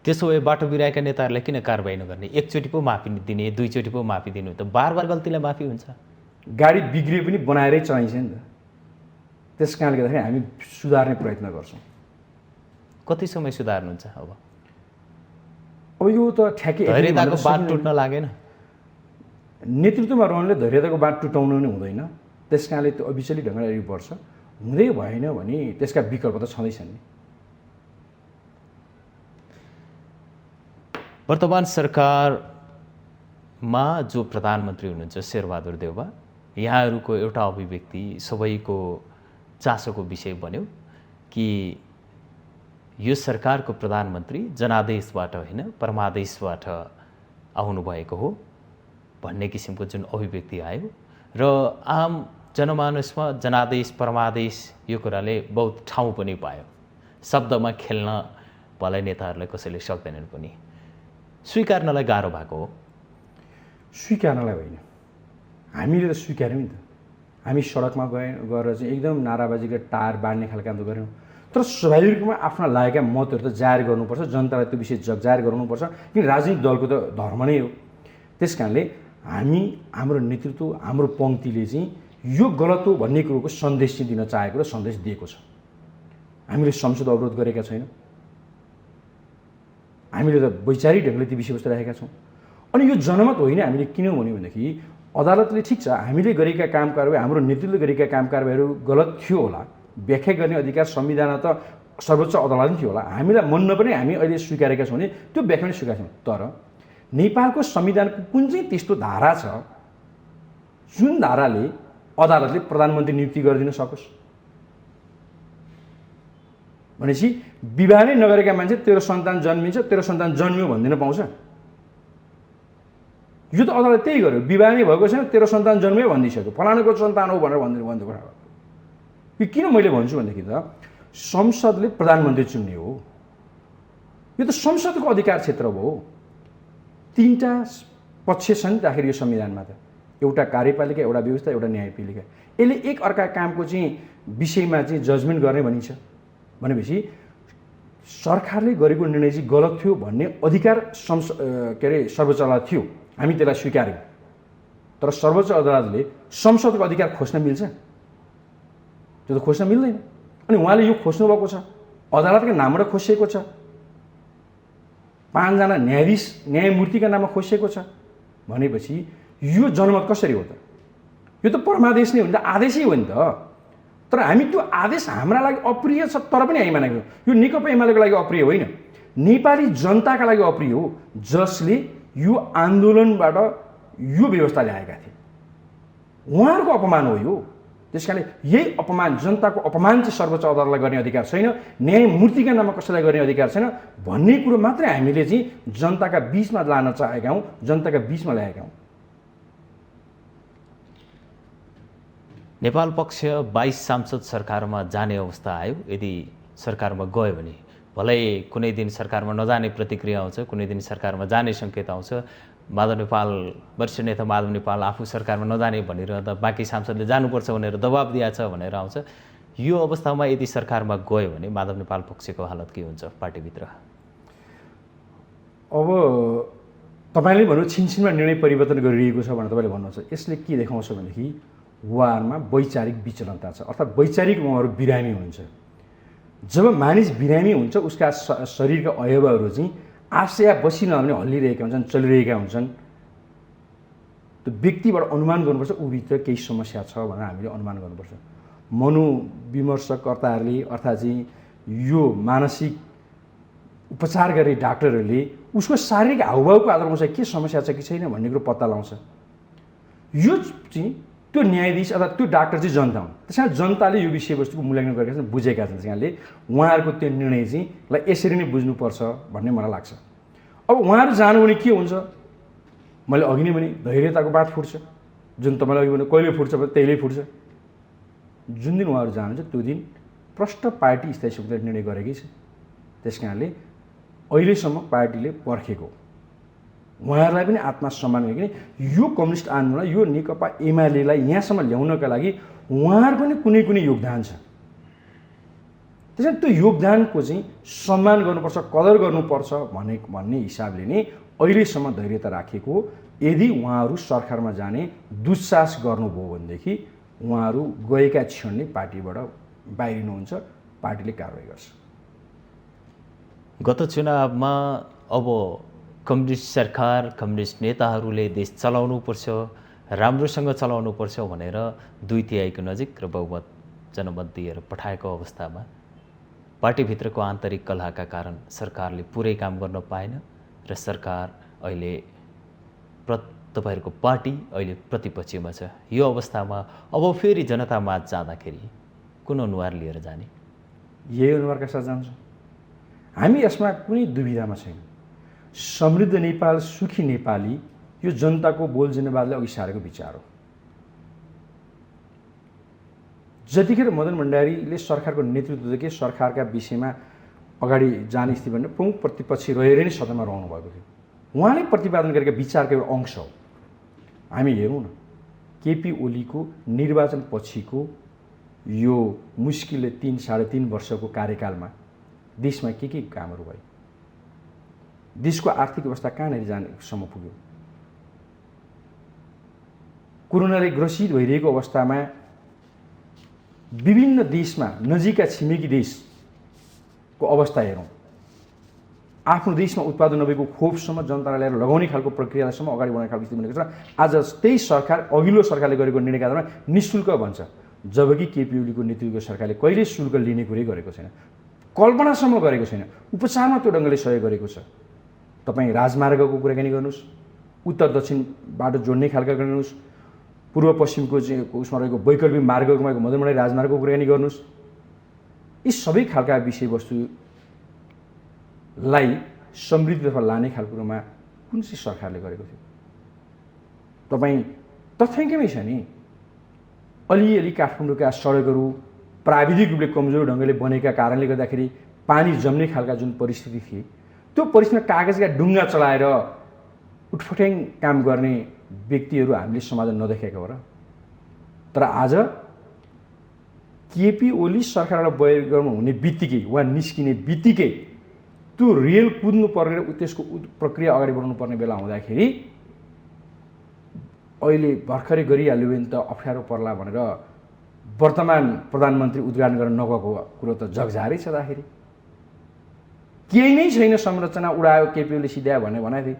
त्यसो भए बाटो बिराएका नेताहरूलाई किन कारबाही नगर्ने? एकचोटि पो माफी दिने, दुईचोटि पो माफी दिनु, त बार गल्तीलाई माफी हुन्छ? गाडी बिग्रिए पनि बनाएरै चलाइन्छ नि त। त्यस कारणले गर्दाखेरि हामी सुधार्ने प्रयत्न गर्छौँ। कति समय सुधार्नुहुन्छ? अब यो त ठ्याक्कै धैर्यताको बाँध टुट्न लागेन? नेतृत्वमा रहनेले धैर्यताको बाँध टुटाउनु नै हुँदैन। त्यस कारणले त्यो अविचलित ढङ्गले अगाडि बढ्छ। हुँदै भएन भने त्यसका विकल्प त छँदैछन् नि। वर्तमान सरकारमा जो प्रधानमन्त्री हुनुहुन्छ शेरबहादुर देउवा, यहाँहरूको एउटा अभिव्यक्ति सबैको चासोको विषय बन्यो कि यो सरकारको प्रधानमन्त्री जनादेशबाट होइन परमादेशबाट आउनुभएको हो भन्ने किसिमको जुन अभिव्यक्ति आयो र आम जनमानसमा जनादेश परमादेश यो कुराले बहुत ठाउँ पनि पायो। शब्दमा खेल्न भलै नेताहरूलाई कसैले सक्दैनन् पनि। स्वीकार्नलाई गाह्रो भएको हो? स्वीकार्नलाई होइन, हामीले त स्वीकार्यौँ नि त। हामी सडकमा गएर चाहिँ एकदम नाराबाजीको टार बाँड्ने खालको काम त गऱ्यौँ, तर स्वाभाविक रूपमा आफ्ना लागेका मतहरू त जाहेर गर्नुपर्छ, जनतालाई त्यो विषय जाहेर गराउनुपर्छ, किन राजनीतिक दलको त धर्म नै हो। त्यस कारणले हाम्रो नेतृत्व, हाम्रो पङ्क्तिले चाहिँ यो गलत हो भन्ने कुरोको सन्देश चाहिँ दिन चाहेको र सन्देश दिएको छ। हामीले संसद अवरोध गरेका छैनौँ, हामीले त वैचारिक ढङ्गले ती विषयवस्तु राखेका छौँ। अनि यो जनमत होइन हामीले किन भन्यो भनेदेखि अदालतले ठिक छ हामीले गरेका काम कारबाही, हाम्रो नेतृत्वले गरेका काम कारबाहीहरू गलत थियो होला, व्याख्या गर्ने अधिकार संविधान त सर्वोच्च अदालत नै थियो होला, हामीलाई मन नपरे हामी अहिले स्वीकारेका छौँ भने त्यो व्याख्या पनि स्वीकारेका छौँ। तर नेपालको संविधानको कुन चाहिँ त्यस्तो धारा छ जुन धाराले अदालतले प्रधानमन्त्री नियुक्ति गरिदिन सकोस्? भनेपछि विवाह नै नगरेका मान्छे तेरो सन्तान जन्मिन्छ, तेरो सन्तान जन्मियो भनिदिन पाउँछ? यो त अदालतले त्यही गर्यो, विवाह नै भएको छैन तेरो सन्तान जन्मियो भनिदिइसक्यो, फलानुको सन्तान हो भनेर भनिदिनु कुरा। यो किन मैले भन्छु भनेदेखि त संसदले प्रधानमन्त्री चुन्ने हो, यो त संसदको अधिकार क्षेत्र हो। तीनटा पक्ष छन् आखिर यो संविधानमा त, एउटा कार्यपालिका, एउटा व्यवस्था, एउटा न्यायपालिका। यसले एक अर्का कामको चाहिँ विषयमा चाहिँ जजमेन्ट गर्ने भनिन्छ भनेपछि सरकारले गरेको निर्णय चाहिँ गलत थियो भन्ने अधिकार सर्वोच्च अदालत थियो, हामी त्यसलाई स्वीकार्यौँ। तर सर्वोच्च अदालतले संसदको अधिकार खोज्न मिल्छ? त्यो त खोज्न मिल्दैन। अनि उहाँले यो खोज्नु भएको छ, अदालतका नामबाट खोजिएको छ, 5 जना न्यायमूर्तिका नाममा खोजिएको छ भनेपछि यो जनमत कसरी हो त? यो त परमादेश नै हो नि त, आदेशै हो नि त। तर हामी त्यो आदेश हाम्रा लागि अप्रिय छ तर पनि हामी मानेको, यो नेकपा एमालेको लागि अप्रिय होइन, नेपाली जनताका लागि अप्रिय हो, जसले यो आन्दोलनबाट यो व्यवस्था ल्याएका थिए। उहाँहरूको अपमान हो यो। त्यसकारणले यही अपमान, जनताको अपमान चाहिँ सर्वोच्च अदालतलाई गर्ने अधिकार छैन, न्यायमूर्तिका नाममा कसैलाई गर्ने अधिकार छैन भन्ने कुरो मात्रै हामीले चाहिँ जनताका बीचमा लान चाहेका हौँ, जनताका बीचमा ल्याएका हौँ। नेपाल पक्ष 22 सांसद सरकारमा जाने अवस्था आयो। यदि सरकारमा गयो भने भलै कुनै दिन सरकारमा नजाने प्रतिक्रिया आउँछ, कुनै दिन सरकारमा जाने सङ्केत आउँछ। माधव नेपाल, वरिष्ठ नेता माधव नेपाल आफू सरकारमा नजाने भनेर त बाँकी सांसदले जानुपर्छ भनेर दबाब दिएछ भनेर आउँछ। यो अवस्थामा यदि सरकारमा गयो भने माधव नेपाल पक्षको हालत के हुन्छ पार्टीभित्र? अब तपाईँले भन्नु छिनछिनमा निर्णय परिवर्तन गरिरहेको छ भनेर तपाईँले भन्नुहुन्छ, यसले के देखाउँछ भनेदेखि उहाँहरूमा वैचारिक विचलनता छ, अर्थात् वैचारिक उहाँहरू बिरामी हुनुहुन्छ। जब मानिस बिरामी हुन्छ उसका शरीरका अवयवहरू चाहिँ आशया बसी नभने हल्लिरहेका हुन्छन्, चलिरहेका हुन्छन्। त्यो व्यक्तिबाट अनुमान गर्नुपर्छ ऊभित्र केही समस्या छ भनेर हामीले अनुमान गर्नुपर्छ। मनोविमर्शकर्ताहरूले अर्थात् चाहिँ यो मानसिक उपचार गर्ने डाक्टरहरूले उसको शारीरिक हावभावको आधारमा चाहिँ के समस्या छ कि छैन भन्ने कुरो पत्ता लगाउँछ। यो चाहिँ त्यो न्यायाधीश अथवा त्यो डाक्टर चाहिँ जनता हुन्। त्यस कारण जनताले यो विषयवस्तुको मूल्याङ्कन गरेका छन्, बुझेका छन्। त्यहाँले उहाँहरूको त्यो निर्णय चाहिँ लाई यसरी नै बुझ्नुपर्छ भन्ने मलाई लाग्छ। अब उहाँहरू जानु भने के हुन्छ? मैले अघि नै भने धैर्यताको बात फुट्छ, जुन तपाईँले अघि भने कहिले फुट्छ भने त्यहीले फुट्छ। जुन दिन उहाँहरू जानुहुन्छ त्यो दिन प्रष्ट पार्टी स्थायी समितिले निर्णय गरेकै छ। त्यस कारणले अहिलेसम्म पार्टीले पर्खेको, उहाँहरूलाई पनि आत्मसम्मान गरिकन यो कम्युनिस्ट आन्दोलन, यो नेकपा एमालेलाई यहाँसम्म ल्याउनका लागि उहाँहरूको पनि कुनै कुनै योगदान छ। त्यसैले त्यो योगदानको चाहिँ सम्मान गर्नुपर्छ, कदर गर्नुपर्छ भन्ने हिसाबले नै अहिलेसम्म धैर्यता राखेको। यदि उहाँहरू सरकारमा जाने दुस्साहस गर्नुभयो भनेदेखि उहाँहरू गएका क्षण नै पार्टीबाट बाहिरिनुहुन्छ, पार्टीले कारवाही गर्छ। गत चुनावमा अब कम्युनिस्ट सरकार, कम्युनिस्ट नेताहरूले देश चलाउनुपर्छ, राम्रोसँग चलाउनुपर्छ भनेर 2/3 नजिक र बहुमत जनमत दिएर पठाएको अवस्थामा पार्टीभित्रको आन्तरिक कलहका कारण सरकारले पुरै काम गर्न पाएन र सरकार अहिले तपाईँहरूको पार्टी अहिले प्रतिपक्षमा छ। यो अवस्थामा अब फेरि जनतामाझ जाँदाखेरि कुन अनुहार लिएर जाने? यही अनुहारका साथ जान्छ। हामी यसमा कुनै दुविधामा छैन। समृद्ध नेपाल, सुखी नेपाली यो जनताको बोल जिन्दाबादले अघि सारेको विचार हो। जतिखेर मदन भण्डारीले सरकारको नेतृत्व के सरकारका विषयमा अगाडि जाने स्थिति भने प्रमुख प्रतिपक्षी रहेर नै सदनमा रहनु भएको थियो। उहाँले प्रतिपादन गरेका विचारको एउटा अंश हो। हामी हेरौँ न, केपी ओलीको निर्वाचन पछिको यो मुस्किलले 3-3.5 वर्षको कार्यकालमा देशमा के कामहरू भयो, देशको आर्थिक अवस्था कहाँनिर जानेसम्म पुग्यो, कोरोनाले ग्रसित भइरहेको अवस्थामा विभिन्न देशमा नजिकका छिमेकी देशको अवस्था हेरौँ, आफ्नो देशमा उत्पादन नभएको खोपसम्म जनतालाई ल्याएर लगाउने खालको प्रक्रियासम्म अगाडि बढाउने खालको स्थिति बनेको छ। आज त्यही सरकार, अघिल्लो सरकारले गरेको निर्णयका आधारमा निःशुल्क भन्छ, जबकि केपी ओलीको नेतृत्वको सरकारले कहिल्यै शुल्क लिने कुरै गरेको छैन, कल्पनासम्म गरेको छैन, उपचारमा त्यो ढङ्गले सहयोग गरेको छ। तपाईँ राजमार्गको कुराकानी गर्नुहोस्, उत्तर दक्षिण बाटो जोड्ने खालका गर्नुहोस्, पूर्व पश्चिमको चाहिँ उसमा रहेको वैकल्पिक मार्गमा मदनमणि राजमार्गको कुराकानी गर्नुहोस्, यी सबै खालका विषयवस्तुलाई समृद्धितर्फ लाने खालकुरोमा कुन चाहिँ सरकारले गरेको थियो? तपाईँ तथ्याङ्कमै छ नि, अलिअलि काठमाडौँका सडकहरू प्राविधिक रूपले कमजोर ढङ्गले बनेका कारणले गर्दाखेरि पानी जम्ने खालका जुन परिस्थिति थिए, त्यो परिस्थितिमा कागजका डुङ्गा चलाएर उठफट्याङ काम गर्ने व्यक्तिहरू हामीले समाजमा नदेखेका हो र। तर आज केपी ओली सरकारबाट बहिर्गमन हुने बित्तिकै, वा निस्किने बित्तिकै त्यो रेल कुद्नु पर्ने र त्यसको प्रक्रिया अगाडि बढाउनु पर्ने बेला हुँदाखेरि अहिले भर्खरै गरिहाल्यो भने त अप्ठ्यारो पर्ला भनेर वर्तमान प्रधानमन्त्री उद्घाटन गर्न नगएको कुरो त जगजाहेरै छ। दाखेरि केही नै छैन, संरचना उडायो, केपी ओली सिध्यायो भनेको थिए,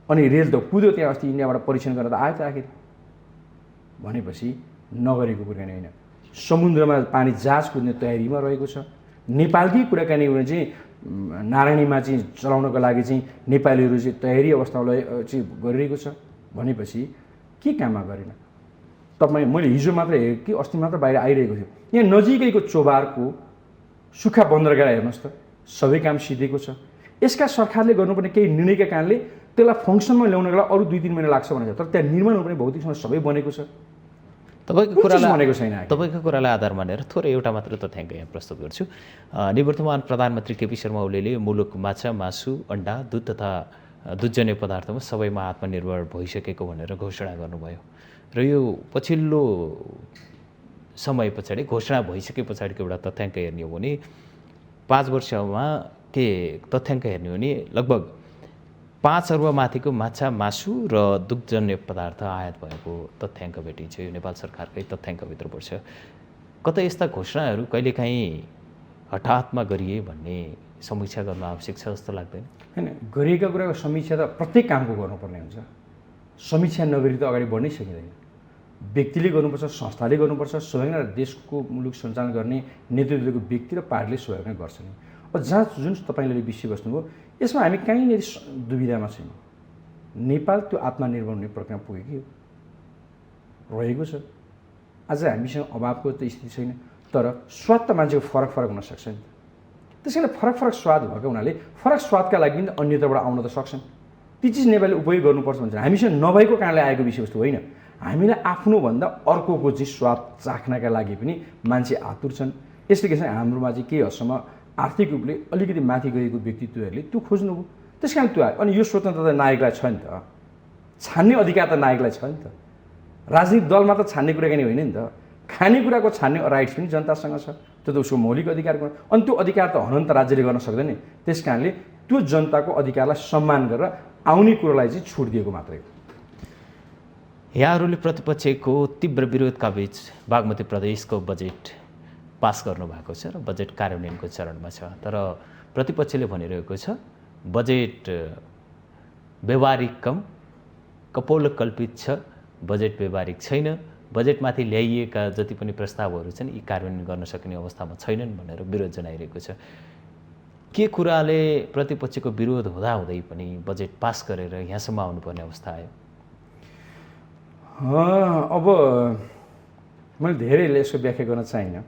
अनि रेल त कुद्यो त्यहाँ, अस्ति इन्डियाबाट परीक्षण गरेर त आयो त आखिर। भनेपछि नगरेको कुराकानी होइन, समुद्रमा पानी जहाज कुद्ने तयारीमा रहेको छ। नेपालकै कुराकानी हो भने चाहिँ नारायणीमा चाहिँ चलाउनको लागि चाहिँ नेपालीहरू चाहिँ तयारी अवस्थामा चाहिँ गरिरहेको छ। भनेपछि के काममा गरेन? तपाईँ, मैले हिजो मात्र हेरेँ कि अस्ति मात्र बाहिर आइरहेको थियो, यहाँ नजिकैको चोबारको सुक्खा बन्दरगाह हेर्नुहोस् त, सबै काम सिधेको छ। यसका सरकारले गर्नुपर्ने केही निर्णयका कारणले त्यसलाई फङ्सनमा ल्याउनको लागि अरू 2-3 महिना लाग्छ भनेर, तर त्यहाँ निर्माण हुने भौतिकसँग सबै बनेको छ। तपाईँको कुरालाई आधार मानेर थोरै एउटा मात्र तथ्याङ्क यहाँ प्रस्तुत गर्छु। निवर्तमान प्रधानमन्त्री केपी शर्मा ओलीले मुलुक माछा, मासु, अन्डा, दुध तथा दुधजन्य पदार्थमा सबैमा आत्मनिर्भर भइसकेको भनेर घोषणा गर्नुभयो र यो पछिल्लो समय पछाडि घोषणा भइसके पछाडिको एउटा तथ्याङ्क हेर्ने हो भने 5 वर्षमा के तथ्याङ्क हेर्ने हो भने लगभग 5 अर्ब माथिको माछा, मासु र दुग्धजन्य पदार्थ आयात भएको तथ्याङ्क भेटिन्छ। यो नेपाल सरकारकै तथ्याङ्कभित्र पर्छ। कतै यस्ता घोषणाहरू कहिलेकाहीँ हठात्मा गरिए भन्ने समीक्षा गर्न आवश्यक छ जस्तो लाग्दैन? होइन, गरिएका कुराको समीक्षा त प्रत्येक कामको गर्नुपर्ने हुन्छ। समीक्षा नगरी त अगाडि बढ्नै सकिँदैन। व्यक्तिले गर्नुपर्छ, संस्थाले गर्नुपर्छ, स्वयं देशको मुलुक सञ्चालन गर्ने नेतृत्वको व्यक्ति र पार्टीले स्वयं गर्छ नि। अब जहाँ जुन तपाईँले विषय बस्नुभयो, यसमा हामी कहीँनिर दुविधामा छैन। नेपाल त्यो आत्मनिर्भर हुने प्रक्रिया पुगेको रहेको छ। आज हामीसँग अभावको त स्थिति छैन, तर स्वाद त मान्छेको फरक हुन सक्छ नि। त्यस कारण फरक स्वाद भएको हुनाले फरक स्वादका लागि पनि अन्यताबाट आउन त सक्छन्। ती चिज नेपालले उपयोग गर्नुपर्छ भन्छ। हामीसँग नभएको कारणले आएको विषयवस्तु होइन, हामीलाई आफ्नोभन्दा अर्कोको चाहिँ स्वाद चाख्नका लागि पनि मान्छे आतुर छन्। यसले के छ, हाम्रोमा चाहिँ केही हदसम्म आर्थिक रूपले अलिकति माथि गएको व्यक्तित्वहरूले त्यो खोज्नुभयो, त्यस कारण त्यो आयो। अनि यो स्वतन्त्रता नायकलाई छ नि त, छान्ने अधिकार त नायकलाई छ नि त। राजनीतिक दलमा त छान्ने कुराकानी होइन नि त, खानेकुराको छान्ने राइट्स पनि जनतासँग छ, त्यो त उसको मौलिक अधिकारको। अनि त्यो अधिकार त हनन्त राज्यले गर्न सक्दैन नि। त्यस कारणले त्यो जनताको अधिकारलाई सम्मान गरेर आउने कुरोलाई चाहिँ छुट दिएको मात्रै हो। यहाँहरूले प्रतिपक्षको तीव्र विरोधका बीच बागमती प्रदेशको बजेट पास गर्नुभएको छ र बजेट कार्यान्वयनको चरणमा छ। तर प्रतिपक्षले भनिरहेको छ बजेट व्यवहारिक कम, कपोलकल्पित छ, बजेट व्यवहारिक छैन, बजेटमाथि ल्याइएका जति पनि प्रस्तावहरू छन् यी कार्यान्वयन गर्न सकिने अवस्थामा छैनन् भनेर विरोध जनाइरहेको छ। के कुराले प्रतिपक्षको विरोध हुँदाहुँदै पनि बजेट पास गरेर यहाँसम्म आउनुपर्ने अवस्था आयो? अब मैले धेरैले यसको व्याख्या गर्न चाहिनँ।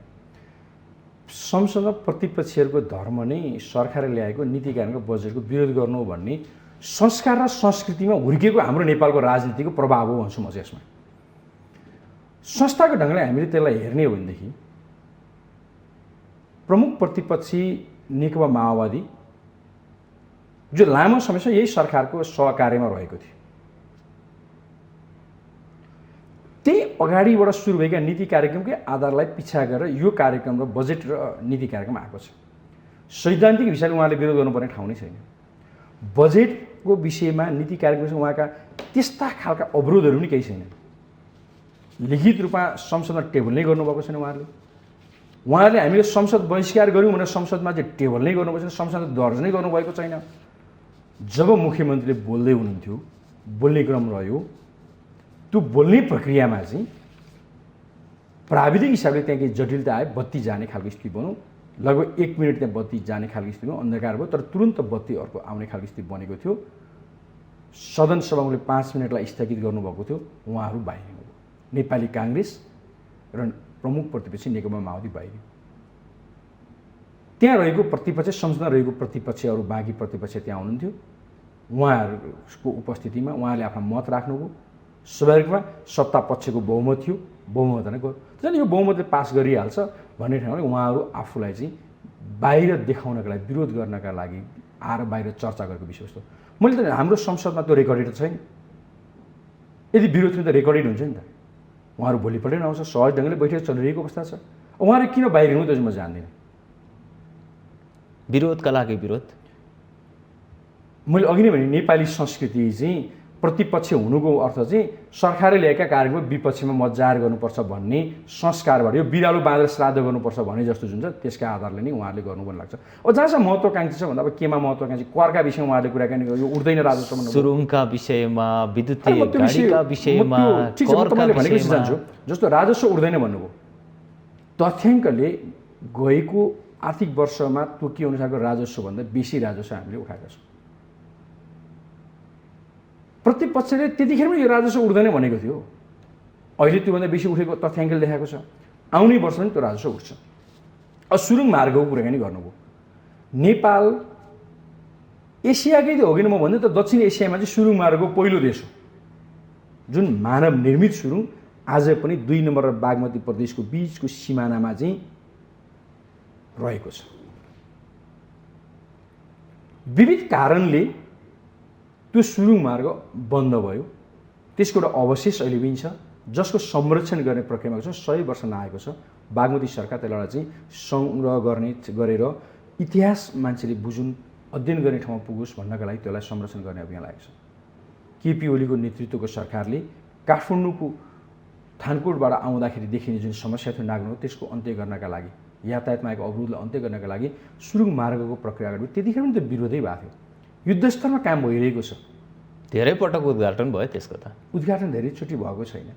संसद प्रतिपक्षहरूको धर्म नै सरकारले ल्याएको नीति कानुनको बजेटको विरोध गर्नु भन्ने संस्कार र संस्कृतिमा हुर्किएको हाम्रो नेपालको राजनीतिको प्रभाव हो भन्छु म चाहिँ। यसमा संस्थाको ढङ्गले हामीले त्यसलाई हेर्ने हो भनेदेखि प्रमुख प्रतिपक्षी नेकपा माओवादी जो लामो समयसम्म यही सरकारको सहकार्यमा रहेको थियो। त्यही अगाडिबाट सुरु भएका नीति कार्यक्रमकै आधारलाई पिछा गरेर यो कार्यक्रम र बजेट र नीति कार्यक्रम आएको छ। सैद्धान्तिक विषयले उहाँले विरोध गर्नुपर्ने ठाउँ नै छैन। बजेटको विषयमा नीति कार्यक्रमसँग उहाँका त्यस्ता खालका अवरोधहरू पनि केही छैनन्। लिखित रूपमा संसदमा टेबल नै गर्नुभएको छैन उहाँहरूले हामीले संसद बहिष्कार गऱ्यौँ भनेर संसदमा चाहिँ टेबल नै गर्नुभएको छैन, संसद दर्ज नै गर्नुभएको छैन। जब मुख्यमन्त्रीले बोल्दै हुनुहुन्थ्यो, बोल्ने क्रम रह्यो, त्यो बोल्ने प्रक्रियामा चाहिँ प्राविधिक हिसाबले त्यहाँ केही जटिलता आयो, बत्ती जाने खालको स्थिति बन्यो। लगभग 1 मिनट त्यहाँ बत्ती जाने खालको स्थितिमा अन्धकार भयो, तर तुरन्त बत्ती अर्को आउने खालको स्थिति बनेको थियो। सदन सभामुखले 5 मिनटलाई स्थगित गर्नुभएको थियो, उहाँहरू बाहिरिनु भयो। नेपाली काङ्ग्रेस र प्रमुख प्रतिपक्षी नेकपा माओवादी बाहिरियो। त्यहाँ रहेको प्रतिपक्ष, संसदमा रहेको प्रतिपक्षहरू, बाँकी प्रतिपक्ष त्यहाँ हुनुहुन्थ्यो। उहाँहरूको उपस्थितिमा उहाँले आफ्ना मत राख्नुभयो। स्वाभाविक रूपमा सत्ता पक्षको बहुमत थियो, बहुमत नै गयो। झन् यो बहुमतले पास गरिहाल्छ भन्ने ठाउँमा उहाँहरू आफूलाई चाहिँ बाहिर देखाउनका लागि, विरोध गर्नका लागि आएर बाहिर चर्चा गरेको विषयवस्तु। मैले त हाम्रो संसदमा त्यो रेकर्डेड छैन। यदि विरोध थियो त रेकर्डेड हुन्छ नि त। उहाँहरू भोलिपल्ट आउँछ, सहज ढङ्गले बैठक चलिरहेको अवस्था छ। उहाँहरू किन बाहिर हिँड्नु त म जान्दिनँ। विरोधका लागि विरोध, मैले अघि नै भने नेपाली संस्कृति चाहिँ प्रतिपक्ष हुनुको अर्थ चाहिँ सरकारले ल्याएका कार्यक्रमको विपक्षमा मत जाहेर गर्नुपर्छ भन्ने संस्कारबाट यो बिरालो बाँधेर श्राद्ध गर्नुपर्छ भन्ने जस्तो जुन छ त्यसका आधारले नै उहाँहरूले गर्नुपर्ने लाग्छ। अब जहाँसम्म महत्त्वाकाङ्क्षी छ भन्दा अब केमा महत्त्वाकाङ्क्षी, करका विषयमा उहाँहरूले कुराकानी गर्यो, यो उठ्दैन राजस्वमा, सुरुङका विषयमा, विद्युतीय गाडीका विषयमा, करका भनेको जान्छु। जस्तो राजस्व उठ्दैन भन्नुभयो, तथ्याङ्कले गएको आर्थिक वर्षमा तोकिए अनुसारको राजस्वभन्दा बेसी राजस्व हामीले उठाएका छौँ। प्रतिपक्षले त्यतिखेर पनि यो राजस्व उठ्दैन भनेको थियो, अहिले त्योभन्दा बेसी उठेको तथ्याङ्कले देखाएको छ। आउने वर्ष पनि त्यो राजस्व उठ्छ। अब सुरुङ मार्गको कुराकानी गर्नुभयो। नेपाल एसियाकै त हो किन, म भन्दै त दक्षिण एसियामा चाहिँ सुरुङ मार्गको पहिलो देश हो। जुन मानव निर्मित सुरुङ आज पनि 2 नम्बर र बागमती प्रदेशको बिचको सिमानामा चाहिँ रहेको छ। विविध कारणले त्यो सुरुङ मार्ग बन्द भयो। त्यसको एउटा अवशेष अहिले पनि छ, जसको संरक्षण गर्ने प्रक्रियामा छ। 100 वर्ष नआएको छ। बागमती सरकार त्यसलाई चाहिँ सङ्ग्रह गरेर इतिहास मान्छेले बुझुन्, अध्ययन गर्ने ठाउँमा पुगोस् भन्नका लागि त्यसलाई संरक्षण गर्ने अभियान लागेको छ। केपी ओलीको नेतृत्वको सरकारले काठमाडौँको थानकोटबाट आउँदाखेरि देखिने जुन समस्या थियो नाग्नु, त्यसको अन्त्य गर्नका लागि, यातायातमा आएको अवरोधलाई अन्त्य गर्नका लागि सुरुङ मार्गको प्रक्रिया गर्नु। त्यतिखेर पनि त विरोधै भएको थियो। युद्धस्तरमा काम भइरहेको छ। धेरै पटक उद्घाटन भयो, त्यसको त उद्घाटन धेरैचोटि भएको छैन।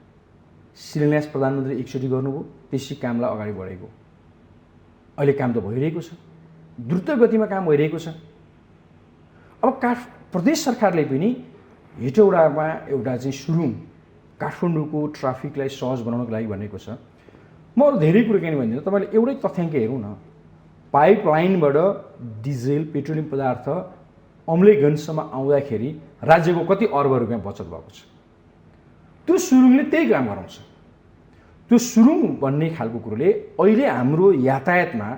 शिलान्यास प्रधानमन्त्री एकचोटि गर्नुभयो, त्यसै कामलाई अगाडि बढेको। अहिले काम त भइरहेको छ, द्रुत गतिमा काम भइरहेको छ। अब प्रदेश सरकारले पनि हेटौडामा एउटा चाहिँ सुरुङ काठमाडौँको ट्राफिकलाई सहज बनाउनको लागि भनेको छ। म अरू धेरै कुराकानी भन्दिनँ, तपाईँले एउटै तथ्याङ्क हेरौँ न। पाइपलाइनबाट डिजेल, पेट्रोलियम पदार्थ अम्लेखगञ्जसम्म आउँदाखेरि राज्यको कति अर्ब रुपियाँ बचत भएको छ। त्यो सुरुङले त्यही काम गराउँछ। त्यो सुरुङ भन्ने खालको कुरोले अहिले हाम्रो यातायातमा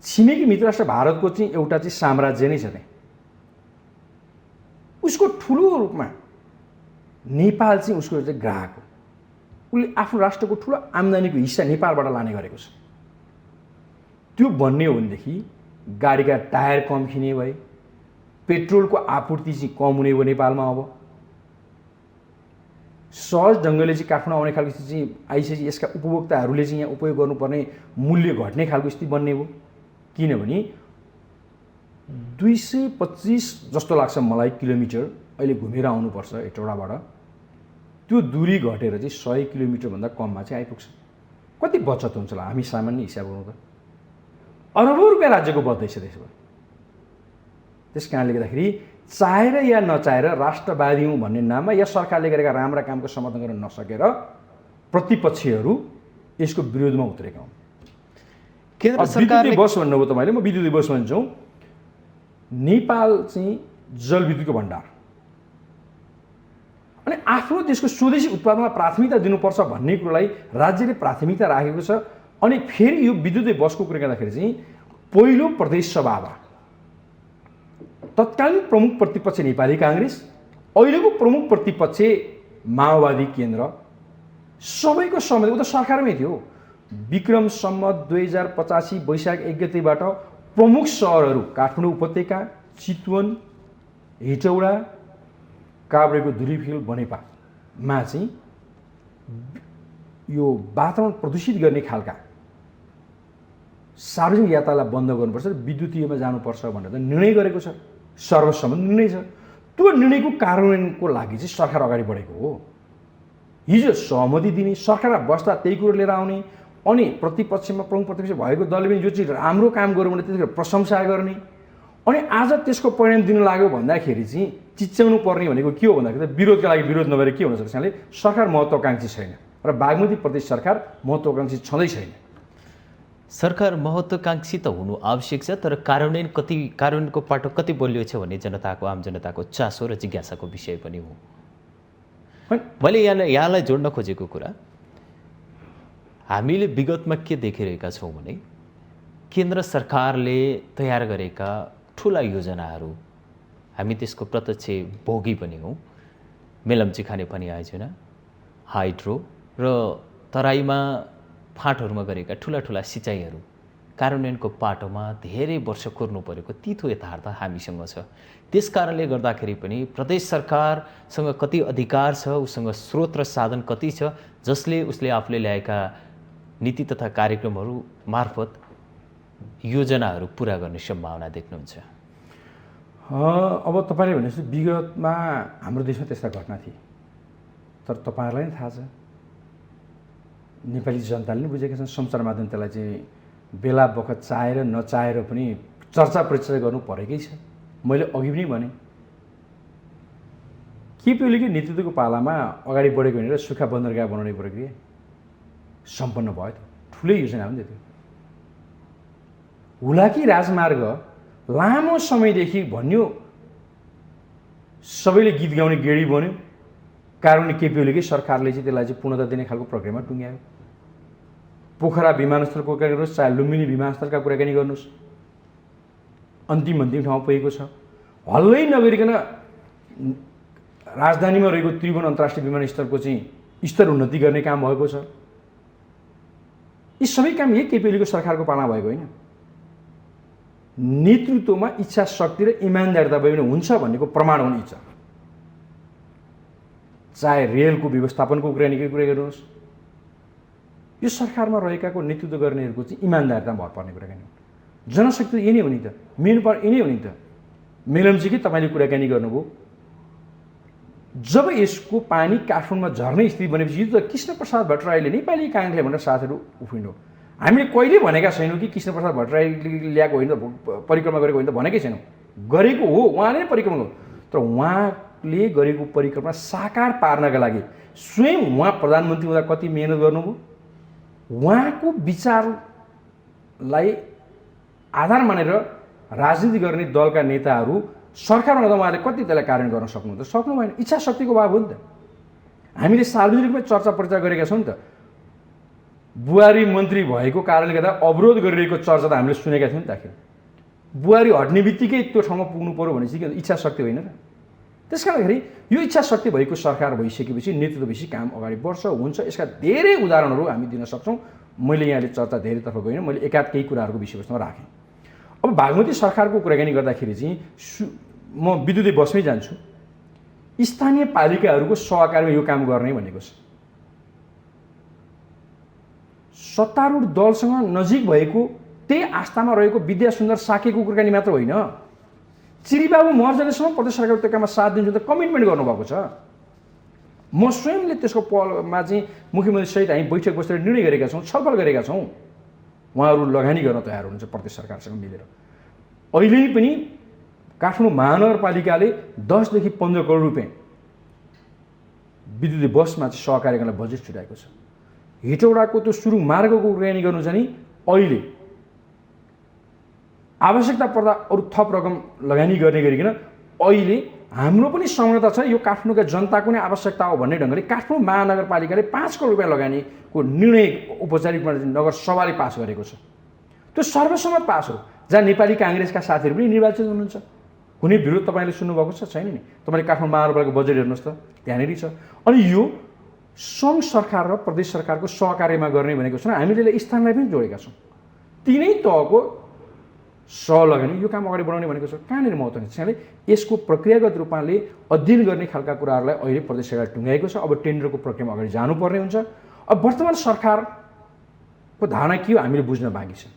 छिमेकी मित्र राष्ट्र भारतको चाहिँ एउटा चाहिँ साम्राज्य नै छ। त्यहाँ उसको ठुलो रूपमा नेपाल चाहिँ उसको चाहिँ ग्राहक हो। उसले आफ्नो राष्ट्रको ठुलो आम्दानीको हिस्सा नेपालबाट लाने गरेको छ। त्यो बन्ने हो भनेदेखि गाडीका टायर कम खिने भए, पेट्रोलको आपूर्ति चाहिँ कम हुने भयो नेपालमा। अब सहज ढङ्गले चाहिँ काठमाडौँ आउने खालको स्थिति चाहिँ आइसकेपछि यसका उपभोक्ताहरूले चाहिँ यहाँ उपयोग गर्नुपर्ने मूल्य घट्ने खालको स्थिति बन्ने भयो। किनभने 225 जस्तो लाग्छ मलाई किलोमिटर अहिले घुमेर आउनुपर्छ हेटौडाबाट। त्यो दूरी घटेर चाहिँ 100 किलोमिटरभन्दा कममा चाहिँ आइपुग्छ। कति बचत हुन्छ होला हामी सामान्य हिसाब गर्नु त? अरबौँ रुपियाँ राज्यको बच्दैछ त्यसबाट। त्यस कारणले गर्दाखेरि चाहेर या नचाहेर राष्ट्रवादी हौँ भन्ने नाममा या सरकारले गरेका राम्रा कामको समर्थन गर्न नसकेर प्रतिपक्षीहरू यसको विरोधमा उत्रेका हुन्। केन्द्र सरकारले बस भन्नुभयो तपाईँले, म विद्युतीय बस भन्छौँ। नेपाल चाहिँ जलविद्युतको भण्डार अनि आफ्नो देशको स्वदेशी उत्पादनमा प्राथमिकता दिनुपर्छ भन्ने कुरोलाई राज्यले प्राथमिकता राखेको छ। अनि फेरि यो विद्युतीय बसको कुरा गर्दाखेरि चाहिँ पहिलो प्रदेश सभामा तत्कालीन प्रमुख प्रतिपक्ष नेपाली काङ्ग्रेस, अहिलेको प्रमुख प्रतिपक्ष माओवादी केन्द्र सबैको सहमति, ऊ त सरकारमै थियो। विक्रम सम्वत 2085 वैशाख 1 गतेबाट प्रमुख सहरहरू काठमाडौँ उपत्यका, चितवन, हेटौडा, काभ्रेको धुरीफिल, बनेपामा चाहिँ यो वातावरण प्रदूषित गर्ने खालका सार्वजनिक यात्रालाई बन्द गर्नुपर्छ, विद्युतीयमा जानुपर्छ भनेर त निर्णय गरेको छ, सर्वसम्मत निर्णय छ। त्यो निर्णयको कार्यान्वयनको लागि चाहिँ सरकार अगाडि बढेको हो। हिजो सहमति दिने, सरकारमा बस्दा त्यही कुरो लिएर आउने, अनि प्रतिपक्षमा प्रमुख प्रतिपक्ष भएको दलले पनि यो चाहिँ राम्रो काम गर्यो भने त्यतिखेर प्रशंसा गर्ने, अनि आज त्यसको परिणाम दिन लाग्यो भन्दाखेरि चाहिँ चिच्याउनु पर्ने भनेको के हो भन्दाखेरि त विरोधका लागि विरोध नभएर के हुन सक्छ भने सरकार महत्त्वाकांक्षी छैन र बागमती प्रदेश सरकार महत्त्वाकांक्षी छँदै छैन। सरकार महत्त्वाकांक्षी त हुनु आवश्यक छ, तर कार्यान्वयनको पाटो कति बलियो छ भन्ने जनताको, आम जनताको चासो र जिज्ञासाको विषय पनि हो। मैले यहाँलाई जोड्न खोजेको कुरा, हामीले विगतमा के देखिरहेका छौँ भने केन्द्र सरकारले तयार गरेका ठुला योजनाहरू हामी त्यसको प्रत्यक्ष भोगी पनि हौँ। मेलम्ची खानेपानी आयोजना, हाइड्रो र तराईमा फाँटहरूमा गरेका ठुला ठुला सिँचाइहरू कार्यान्वयनको पाटोमा धेरै वर्ष कुर्नु परेको तितो यथार्थ हामीसँग छ। त्यस कारणले गर्दाखेरि पनि प्रदेश सरकारसँग कति अधिकार छ, उसँग स्रोत र साधन कति छ, जसले उसले आफूले ल्याएका नीति तथा कार्यक्रमहरू मार्फत योजनाहरू पुरा गर्ने सम्भावना देख्नुहुन्छ? अब तपाईँले भनेपछि विगतमा हाम्रो देशमा त्यस्ता घटना थिए, तर तपाईँहरूलाई पनि थाहा छ, नेपाली जनताले पनि बुझेका छन्, सञ्चार माध्यम त्यसलाई चाहिँ बेला बखत चाहेर नचाहेर पनि चर्चा परिचय गर्नु परेकै छ। मैले अघि पनि भने केपी ओलीको नेतृत्वको पालामा अगाडि बढेको भनेर सुक्खा बन्दरगाह बनाउने प्रक्रिया सम्पन्न भयो। त ठुलै योजना हो नि त्यो। हुलाकी राजमार्ग लामो समयदेखि भन्यो, सबैले गीत गाउने गेडी बन्यो, कारण केपी ओलीकै सरकारले चाहिँ त्यसलाई चाहिँ पूर्णता दिने खालको प्रक्रियामा टुङ्ग्यायो। पोखरा विमानस्थलको कुरा गर्नुहोस्, चाहे लुम्बिनी विमानस्थलका कुराकानी गर्नुहोस्, अन्तिम ठाउँमा पुगेको छ। हल्लै नगरिकन राजधानीमा रहेको त्रिभुवन अन्तर्राष्ट्रिय विमानस्थलको चाहिँ स्तर उन्नति गर्ने काम भएको छ। यी सबै काम यही केपी ओलीको सरकारको पालामा भएको होइन। नेतृत्वमा इच्छा शक्ति र इमान्दारिता भयो भने हुन्छ भन्नेको प्रमाण हुने इच्छा। चाहे रेलको व्यवस्थापनको कुरा गर्नुहोस्, यो सरकारमा रहेकाको नेतृत्व गर्नेहरूको चाहिँ इमान्दारितामा भर पर्ने कुराकानी हो। जनशक्ति यही नै हो नि त, मेन पावर यही नै हो नि त। मेलम्चीकै तपाईँले कुराकानी गर्नुभयो, जब यसको पानी काठमाडौँमा झर्ने स्थिति बनेपछि यो त कृष्णप्रसाद भट्टराईले नेपाली काङ्ग्रेसले भनेर साथीहरू उफ्रिनु। हामीले कहिले भनेका छैनौँ कि कृष्णप्रसाद भट्टराईले ल्याएको होइन, परिक्रमा गरेको होइन त भनेकै छैनौँ। गरेको हो, उहाँले नै परिक्रमा गर्नु, तर उहाँले गरेको परिक्रमा साकार पार्नका लागि स्वयं उहाँ प्रधानमन्त्री हुँदा कति मेहनत गर्नुभयो, उहाँको विचारलाई आधार मानेर राजनीति गर्ने दलका नेताहरू सरकारमा हुँदा उहाँले कति त्यसलाई कार्यान्वयन गर्न सक्नुहुन्छ? सक्नु भएन। इच्छा शक्तिको अभाव हो नि त। हामीले सार्वजनिक रूपमा चर्चा परिचय गरेका छौँ नि त। बुहारी मन्त्री भएको कारणले गर्दा अवरोध गरिरहेको चर्चा त हामीले सुनेका थियौँ नि त। आखिर बुहारी हट्ने बित्तिकै त्यो ठाउँमा पुग्नु पऱ्यो भनेपछि इच्छा शक्ति होइन र? त्यस कारणखेरि यो इच्छा शक्ति भएको सरकार भइसकेपछि, नेतृत्व भएपछि काम अगाडि बढ्छ, हुन्छ। यसका धेरै उदाहरणहरू हामी दिन सक्छौँ। मैले यहाँले चर्चा धेरैतर्फ गइनँ, मैले एकाध केही कुराहरूको विषयवस्तुमा राखेँ। अब बागमती सरकारको कुराकानी गर्दाखेरि चाहिँ म विद्युतीय बसमै जान्छु। स्थानीय पालिकाहरूको सहकार्यमा यो काम गर्ने भनेको छ। सत्तारूढ दलसँग नजिक भएको त्यही आस्थामा रहेको विद्यासुन्दर साकेको कुराकानी मात्र होइन, चिरीबाबु मर्जनेसम्म प्रदेश सरकारको त्यो काममा साथ दिन्छु त कमिटमेन्ट गर्नुभएको छ। म स्वयंले त्यसको पलमा चाहिँ मुख्यमन्त्रीसहित हामी बैठक बसेर निर्णय गरेका छौँ, छलफल गरेका छौँ। उहाँहरू लगानी गर्न तयार हुनुहुन्छ प्रदेश सरकारसँग मिलेर। अहिले पनि काठमाडौँ महानगरपालिकाले 10 देखि 15 करोड रुपियाँ विद्युतीय बसमा चाहिँ सहकार्य गर्न बजेट छुट्याएको छ। हेटौडाको त्यो सुरुङ मार्गको कुराकानी गर्नु छ नि, अहिले आवश्यकता पर्दा अरू थप रकम लगानी गर्ने गरिकन अहिले हाम्रो पनि क्षमता छ, यो काठमाडौँका जनताको नै आवश्यकता हो भन्ने ढङ्गले काठमाडौँ महानगरपालिकाले 5 करोड रुपियाँ लगानीको निर्णय औपचारिक नगर सभाले पास गरेको छ। त्यो सर्वसम्मत पास हो, जहाँ नेपाली काङ्ग्रेसका साथीहरू पनि निर्वाचित हुनुहुन्छ। कुनै विरोध तपाईँले सुन्नुभएको छ? छैन नि। तपाईँले काठमाडौँ महानगरपालिकाको बजेट हेर्नुहोस् त, त्यहाँनिर छ। अनि यो सङ्घ सरकार र प्रदेश सरकारको सहकार्यमा गर्ने भनेको छ, हामीले स्थानलाई पनि जोडेका छौँ। तिनै तहको सहलगानी यो काम अगाडि बढाउने भनेको छ। कहाँनिर महत्त्व छ? त्यसैले यसको प्रक्रियागत रूपले अध्ययन गर्ने खालका कुराहरूलाई अहिले प्रदेश सरकार टुङ्गाएको छ। अब टेन्डरको प्रक्रियामा अगाडि जानुपर्ने हुन्छ। अब वर्तमान सरकारको धारणा के हो हामीले बुझ्न बाँकी छ।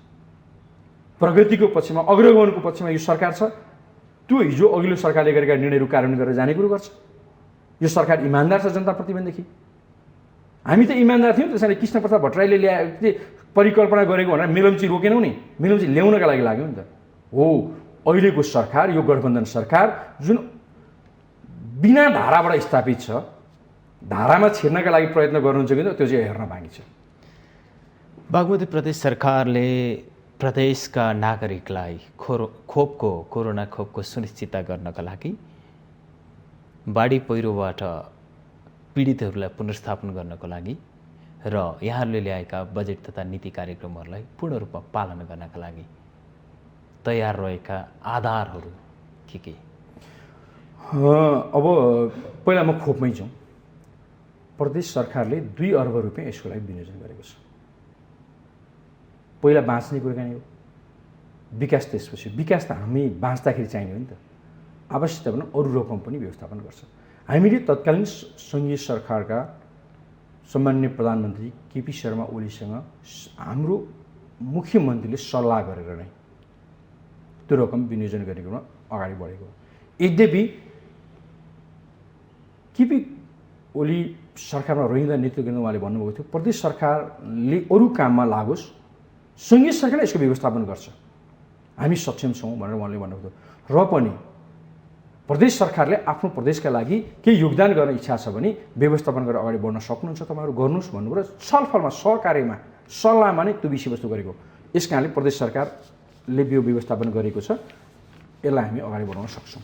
प्रगतिको पक्षमा, अग्रगमनको पक्षमा यो सरकार छ। त्यो हिजो अघिल्लो सरकारले गरेका निर्णयहरू कार्यान्वयन गरेर जाने कुरो गर्छ। यो सरकार इमान्दार छ जनताप्रति भनेदेखि। हामी त इमान्दार थियौँ, त्यसैले कृष्णप्रसाद भट्टराईले ल्याए परिकल्पना गरेको भनेर मेलम्ची रोकेनौँ नि, मेलम्ची ल्याउनका लागि लाग्यो नि त। हो, अहिलेको सरकार, यो गठबन्धन सरकार जुन बिना धाराबाट स्थापित छ, धारामा छिर्नका लागि प्रयत्न गर्नुहुन्छ कि त्यो चाहिँ हेर्न बाँकी छ। बागमती प्रदेश सरकारले प्रदेशका नागरिकलाई कोरोना खोपको सुनिश्चितता गर्नका लागि बाढी पहिरोबाट पीडितहरूलाई पुनर्स्थापन गर्नको लागि र यहाँहरूले ल्याएका बजेट तथा नीति कार्यक्रमहरूलाई पूर्ण रूपमा पालना गर्नका लागि तयार रहेका आधारहरू के? अब पहिला म खोपमै जाउँ। प्रदेश सरकारले 2 अर्ब रुपियाँ यसको लागि विनियोजन गरेको छ। पहिला बाँच्ने कुराकानी हो, विकास त्यसपछि। विकास त हामी बाँच्दाखेरि चाहिने हो नि त। आवश्यकता भने अरू रकम पनि व्यवस्थापन गर्छ। हामीले तत्कालीन सङ्घीय सरकारका सम्माननीय प्रधानमन्त्री केपी शर्मा ओलीसँग हाम्रो मुख्यमन्त्रीले सल्लाह गरेर नै त्यो रकम विनियोजन गरेकोमा अगाडि बढेको। यद्यपि केपी ओली सरकारमा रहँदा नेतृत्व गर्न उहाँले भन्नुभएको थियो प्रदेश सरकारले अरू काममा लागोस्, सङ्घीय सरकारले यसको व्यवस्थापन गर्छ, हामी सक्षम छौँ भनेर उहाँले भन्नुभएको थियो। र पनि प्रदेश सरकारले आफ्नो प्रदेशका लागि केही योगदान गर्न इच्छा छ भने व्यवस्थापन गरेर अगाडि बढ्न सक्नुहुन्छ, तपाईँहरू गर्नुहोस् भन्नुभयो। र छलफलमा, सहकार्यमा, सल्लाहमा नै त्यो विषयवस्तु गरेको। यस कारणले प्रदेश सरकारले यो व्यवस्थापन गरेको छ, यसलाई हामी अगाडि बढाउन सक्छौँ।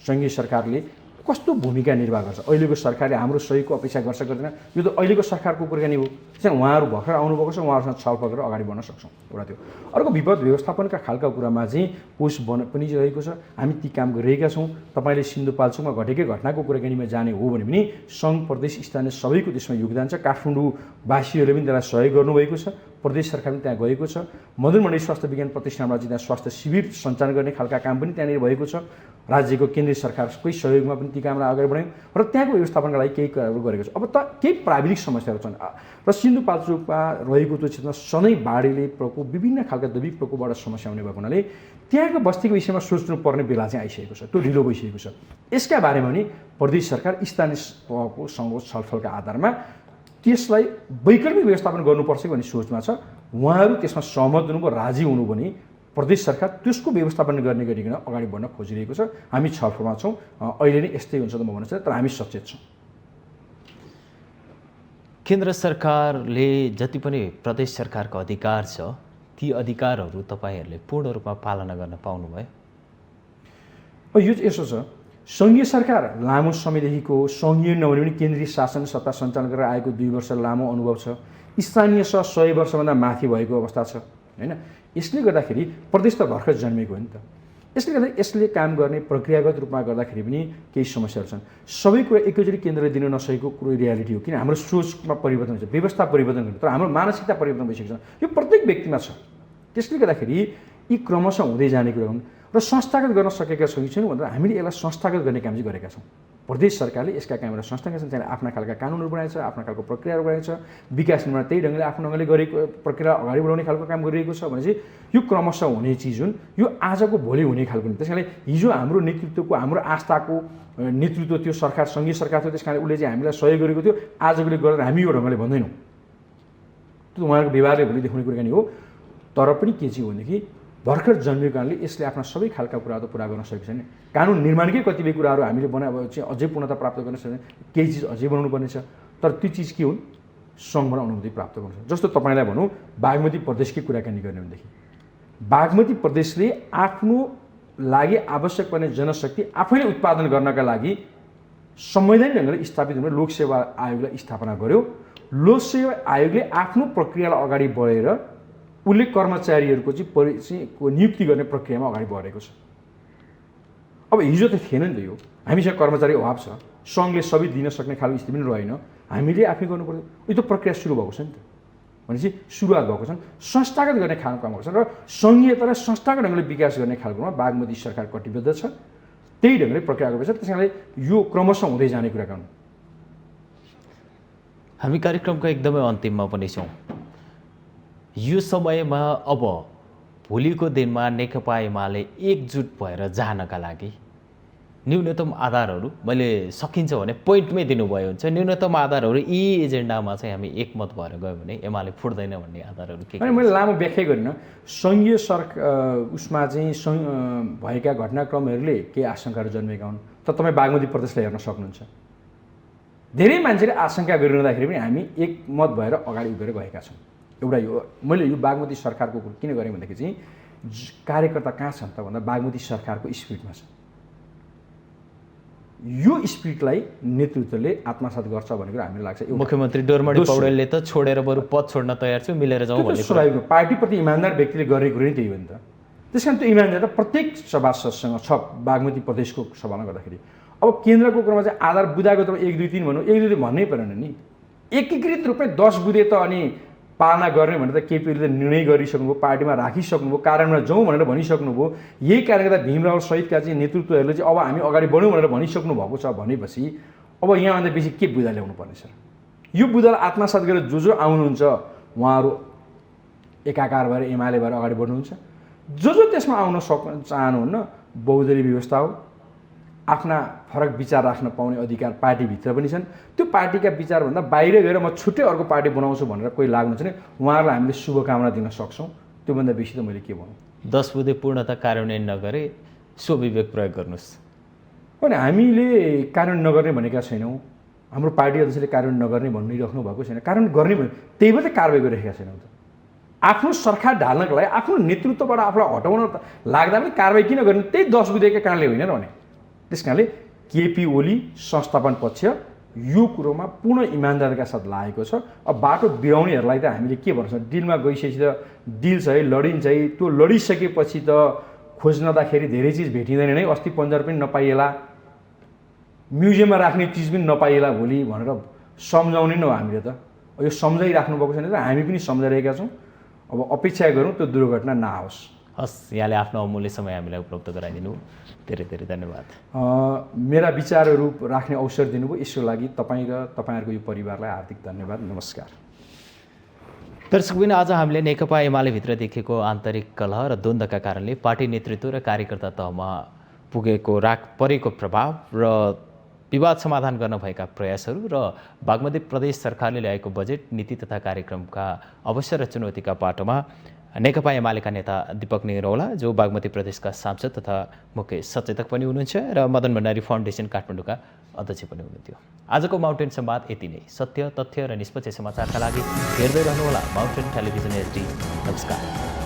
सङ्घीय सरकारले कस्तो भूमिका निर्वाह गर्छ, अहिलेको सरकारले हाम्रो सहयोगको अपेक्षा गर्छ गर्दैन, यो त अहिलेको सरकारको कुराकानी हो। त्यसैले उहाँहरू भर्खर आउनुभएको छ, उहाँहरूसँग छलफल गरेर अगाडि बढ्न सक्छौँ। एउटा त्यो। अर्को विपद व्यवस्थापनका खालका कुरामा चाहिँ कोष पनि रहेको छ, हामी ती काम गरिरहेका छौँ। तपाईँले सिन्धुपाल्चोकमा घटेकै घटनाको कुराकानीमा जाने हो भने पनि सङ्घ, प्रदेश, स्थानीय सबैको त्यसमा योगदान छ। काठमाडौँवासीहरूले पनि त्यसलाई सहयोग गर्नुभएको छ। प्रदेश सरकार पनि त्यहाँ गएको छ। मदन मणि स्वास्थ्य विज्ञान प्रतिष्ठानबाट चाहिँ त्यहाँ स्वास्थ्य शिविर सञ्चालन गर्ने खालका काम पनि त्यहाँनिर भएको छ। राज्यको केन्द्रीय सरकारकै सहयोगमा पनि ती कामलाई अगाडि बढायौँ र त्यहाँको व्यवस्थापनका लागि केही कुराहरू गरेको छ। अब त केही प्राविधिक समस्याहरू छन् र सिन्धुपाल्चोकमा रहेको त्यो क्षेत्रमा सधैँ बाढीले प्रकोप, विभिन्न खालका दैविक प्रकोपबाट समस्या हुने भएको हुनाले त्यहाँको बस्तीको विषयमा सोच्नुपर्ने बेला चाहिँ आइसकेको छ, त्यो ढिलो भइसकेको छ। यसका बारेमा पनि प्रदेश सरकार स्थानीय तहको सँग छलफलका आधारमा त्यसलाई वैकल्पिक व्यवस्थापन गर्नुपर्छ भन्ने सोचमा छ। उहाँहरू त्यसमा सहमत हुनुभयो, राजी हुनु भने प्रदेश सरकार त्यसको व्यवस्थापन गर्ने गरिकन अगाडि बढ्न खोजिरहेको छ। हामी छलफलमा छौँ। अहिले नै यस्तै हुन्छ त म भन्न चाहन्छु, तर हामी सचेत छौँ। केन्द्र सरकारले जति पनि प्रदेश सरकारको अधिकार छ, ती अधिकारहरू तपाईँहरूले पूर्ण रूपमा पालना गर्न पाउनुभयो? यो यसो छ, सङ्घीय सरकार लामो समयदेखिको, सङ्घीय नभने पनि केन्द्रीय शासन सत्ता सञ्चालन गरेर आएको 2 वर्ष लामो अनुभव छ। स्थानीय 100 वर्षभन्दा माथि भएको अवस्था छ, होइन? यसले गर्दाखेरि प्रदेश त भर्खर जन्मेको हो नि त। यसले गर्दा यसले काम गर्ने प्रक्रियागत रूपमा गर्दाखेरि पनि केही समस्याहरू छन्। सबै कुरा एकैचोटि केन्द्रले दिन नसकेको कुरो रियालिटी हो, किन हाम्रो सोचमा परिवर्तन हुन्छ, व्यवस्था परिवर्तन गर्नु, तर हाम्रो मानसिकता परिवर्तन भइसकेको छ। यो प्रत्येक व्यक्तिमा छ। त्यसले गर्दाखेरि यी क्रमशः हुँदै जाने कुरा हुन् र संस्थागत गर्न सकेका छैनौँ भनेर हामीले यसलाई संस्थागत गर्ने काम चाहिँ गरेका छौँ। प्रदेश सरकारले यसका कामहरू संस्थागत छन्, त्यहाँले आफ्ना खालका कानुनहरू बनाएको छ, आफ्ना खालको प्रक्रियाहरू बनाएको छ। विकास निर्माण त्यही ढङ्गले आफ्नो ढङ्गले गरेको प्रक्रिया अगाडि बढाउने खालको काम गरिरहेको छ भने चाहिँ यो क्रमशः हुने चिज हुन्। यो आजको भोलि हुने खालको नि। त्यसैले हिजो हाम्रो नेतृत्वको, हाम्रो आस्थाको नेतृत्व त्यो सरकार, सङ्घीय सरकार थियो, त्यस कारणले उसले चाहिँ हामीलाई सहयोग गरेको थियो। आजकोले गरेर हामी यो ढङ्गले भन्दैनौँ, त्यो उहाँहरूको व्यवहारले भोलि देखाउने कुराकानी हो। तर पनि के चाहिँ हो भनेदेखि भर्खर जन्मेको कारणले यसले आफ्ना सबै खालका कुराहरू पुरा गर्न सकेको छैन। कानुन निर्माणकै कतिपय कुराहरू हामीले बनाए चाहिँ अझै पूर्णता प्राप्त गर्न सक्दैन, केही चिज अझै बनाउनु पर्ने छ। तर ती चिज के हुन्? सङ्घबाट अनुमति प्राप्त गर्नु। जस्तो तपाईँलाई भनौँ, बागमती प्रदेशकै कुराकानी गर्ने भनेदेखि बागमती प्रदेशले आफ्नो लागि आवश्यक पर्ने जनशक्ति आफैले उत्पादन गर्नका लागि संवैधानिक ढङ्गले स्थापित हुने लोकसेवा आयोगलाई स्थापना गर्यो। लोकसेवा आयोगले आफ्नो प्रक्रियालाई अगाडि बढेर उसले कर्मचारीहरूको चाहिँ नियुक्ति गर्ने प्रक्रियामा अगाडि बढेको छ। अब हिजो त थिएन नि त यो, हामीसँग कर्मचारी अभाव छ, सङ्घले सबै दिन सक्ने खालको स्थिति पनि रहेन, हामीले आफै गर्नुपर्छ। यो त प्रक्रिया सुरु भएको छ नि त, भनेपछि सुरुवात भएको छन्, संस्थागत गर्ने खालको काम भएको छ र सङ्घीयतालाई संस्थागत ढङ्गले विकास गर्ने खालकोमा बागमती सरकार कटिबद्ध छ, त्यही ढङ्गले प्रक्रिया गर्नुपर्छ। त्यस कारणले यो क्रमशः हुँदै जाने कुरा गर्नु। हामी कार्यक्रमको एकदमै अन्तिममा पनि छौँ। यो समयमा अब भोलिको दिनमा नेकपा एमाले एकजुट भएर जानका लागि न्यूनतम आधारहरू मैले सकिन्छ भने पोइन्टमै दिनुभयो हुन्छ, न्यूनतम आधारहरू यी एजेन्डामा चाहिँ हामी एकमत भएर गयो भने एमाले फुट्दैन भन्ने आधारहरू के? अनि मैले लामो व्याख्या गरिनँ। सङ्घीय उसमा चाहिँ भएका घटनाक्रमहरूले केही आशंकाहरू जन्मेका हुन्, तर तपाईँ बागमती प्रदेशलाई हेर्न सक्नुहुन्छ। धेरै मान्छेले आशंका गरिरहँदाखेरि पनि हामी एकमत भएर अगाडि उभिएर गएका छौँ। एउटा यो मैले यो बागमती सरकारको कुरो किन गरेँ भन्दाखेरि चाहिँ कार्यकर्ता कहाँ छन् त भन्दा बागमती सरकारको स्पिडमा छ। यो स्पिडलाई नेतृत्वले आत्मसात गर्छ भन्ने कुरा हामीलाई लाग्छ। मुख्यमन्त्री डोरमणि पौडेलले त छोडेर बरु पद छोड्न तयार छु, मिलेर जाउँ भन्ने स्वाभाविक, पार्टीप्रति इमान्दार व्यक्तिले गरेको कुरो नै त्यही हो नि त। त्यस कारण त्यो इमान्दार प्रत्येक सभासदसँग छ बागमती प्रदेशको सभामा गर्दाखेरि। अब केन्द्रको क्रममा चाहिँ आधार बुदाको त 1 2 3 भनौँ, 1 2 3 भन्नै परेन नि, एकीकृत रूपमा 10 बुधे त अनि पालना गर्ने भनेर त केपीले त निर्णय गरिसक्नुभयो, पार्टीमा राखिसक्नुभयो, कार्यान्वयनमा जाउँ भनेर भनिसक्नुभयो। यही कारणले गर्दा भीमराव सहितका चाहिँ नेतृत्वहरूले चाहिँ अब हामी अगाडि बढौँ भनेर भनिसक्नु भएको छ भनेपछि अब यहाँभन्दा बेसी के बुदा ल्याउनु पर्ने छ? यो बुदालाई आत्मसात गरेर जो आउनुहुन्छ उहाँहरू एकाकार भएर एमाले भएर अगाडि बढ्नुहुन्छ। जो त्यसमा आउन चाहनुहुन्न, बहुदलीय व्यवस्था हो, आफ्ना फरक विचार राख्न पाउने अधिकार पार्टीभित्र पनि छन्। त्यो पार्टीका विचारभन्दा बाहिर गएर म छुट्टै अर्को पार्टी बनाउँछु भनेर कोही लाग्नुहुन्छ भने उहाँहरूलाई हामीले शुभकामना दिन सक्छौँ। त्योभन्दा बेसी त मैले के भनौँ? 10 बुधे पूर्णता कार्यान्वयन नगरे स्वविवेक प्रयोग गर्नुहोस्। होइन, हामीले कार्यान्वयन नगर्ने भनेका छैनौँ, हाम्रो पार्टी अध्यक्षले कार्यान्वयन नगर्ने भनिराख्नु भएको छैन। कार्यान्वयन गर्ने भने त्यही भएर त कारवाही गरिरहेका छैनौँ त। आफ्नो सरकार ढाल्नको लागि आफ्नो नेतृत्वबाट आफूलाई हटाउन लाग्दा पनि कारवाही किन गर्ने? त्यही 10 बुधेका कारणले होइन र भने। त्यस कारणले केपी ओली संस्थापन पक्ष यो कुरोमा पूर्ण इमान्दारीका साथ लागेको छ। अब बाटो बिराउनेहरूलाई त हामीले के भन्छ, डिलमा गइसकेपछि त डिल छ है, लडिन्छ है, त्यो लडिसकेपछि त खोज्नदाखेरि धेरै चिज भेटिँदैन नै। अस्ति पन्जर पनि नपाइएला, म्युजियममा राख्ने चिज पनि नपाइएला भोलि भनेर सम्झाउने नै हो हामीले त। यो सम्झाइराख्नु भएको छैन, हामी पनि सम्झाइरहेका छौँ। अब अपेक्षा गरौँ त्यो दुर्घटना नआओस्। हस्, यहाँले आफ्नो अमूल्य समय हामीलाई उपलब्ध गराइदिनु, धेरै धेरै धन्यवाद। मेरा विचारहरू राख्ने अवसर दिनुभयो, यसको लागि तपाईँ र तपाईँहरूको यो परिवारलाई हार्दिक धन्यवाद। नमस्कार। दर्शकबिन, आज हामीले नेकपा एमालेभित्र देखेको आन्तरिक कलह र द्वन्द्वका कारणले पार्टी नेतृत्व र कार्यकर्ता तहमा पुगेको परेको प्रभाव र विवाद समाधान गर्न भएका प्रयासहरू र बागमती प्रदेश सरकारले ल्याएको बजेट नीति तथा कार्यक्रमका अवसर र चुनौतीका पाटोमा नेकपा एमालेका नेता दीपक निरौला, जो बागमती प्रदेशका सांसद तथा मुख्य सचेतक पनि हुनुहुन्छ र मदन भण्डारी फाउन्डेसन काठमाडौँका अध्यक्ष पनि हुनुहुन्थ्यो। आजको माउन्टेन संवाद यति नै। सत्य, तथ्य र निष्पक्ष समाचारका लागि हेर्दै रहनुहोला माउन्टेन टेलिभिजन HD। नमस्कार।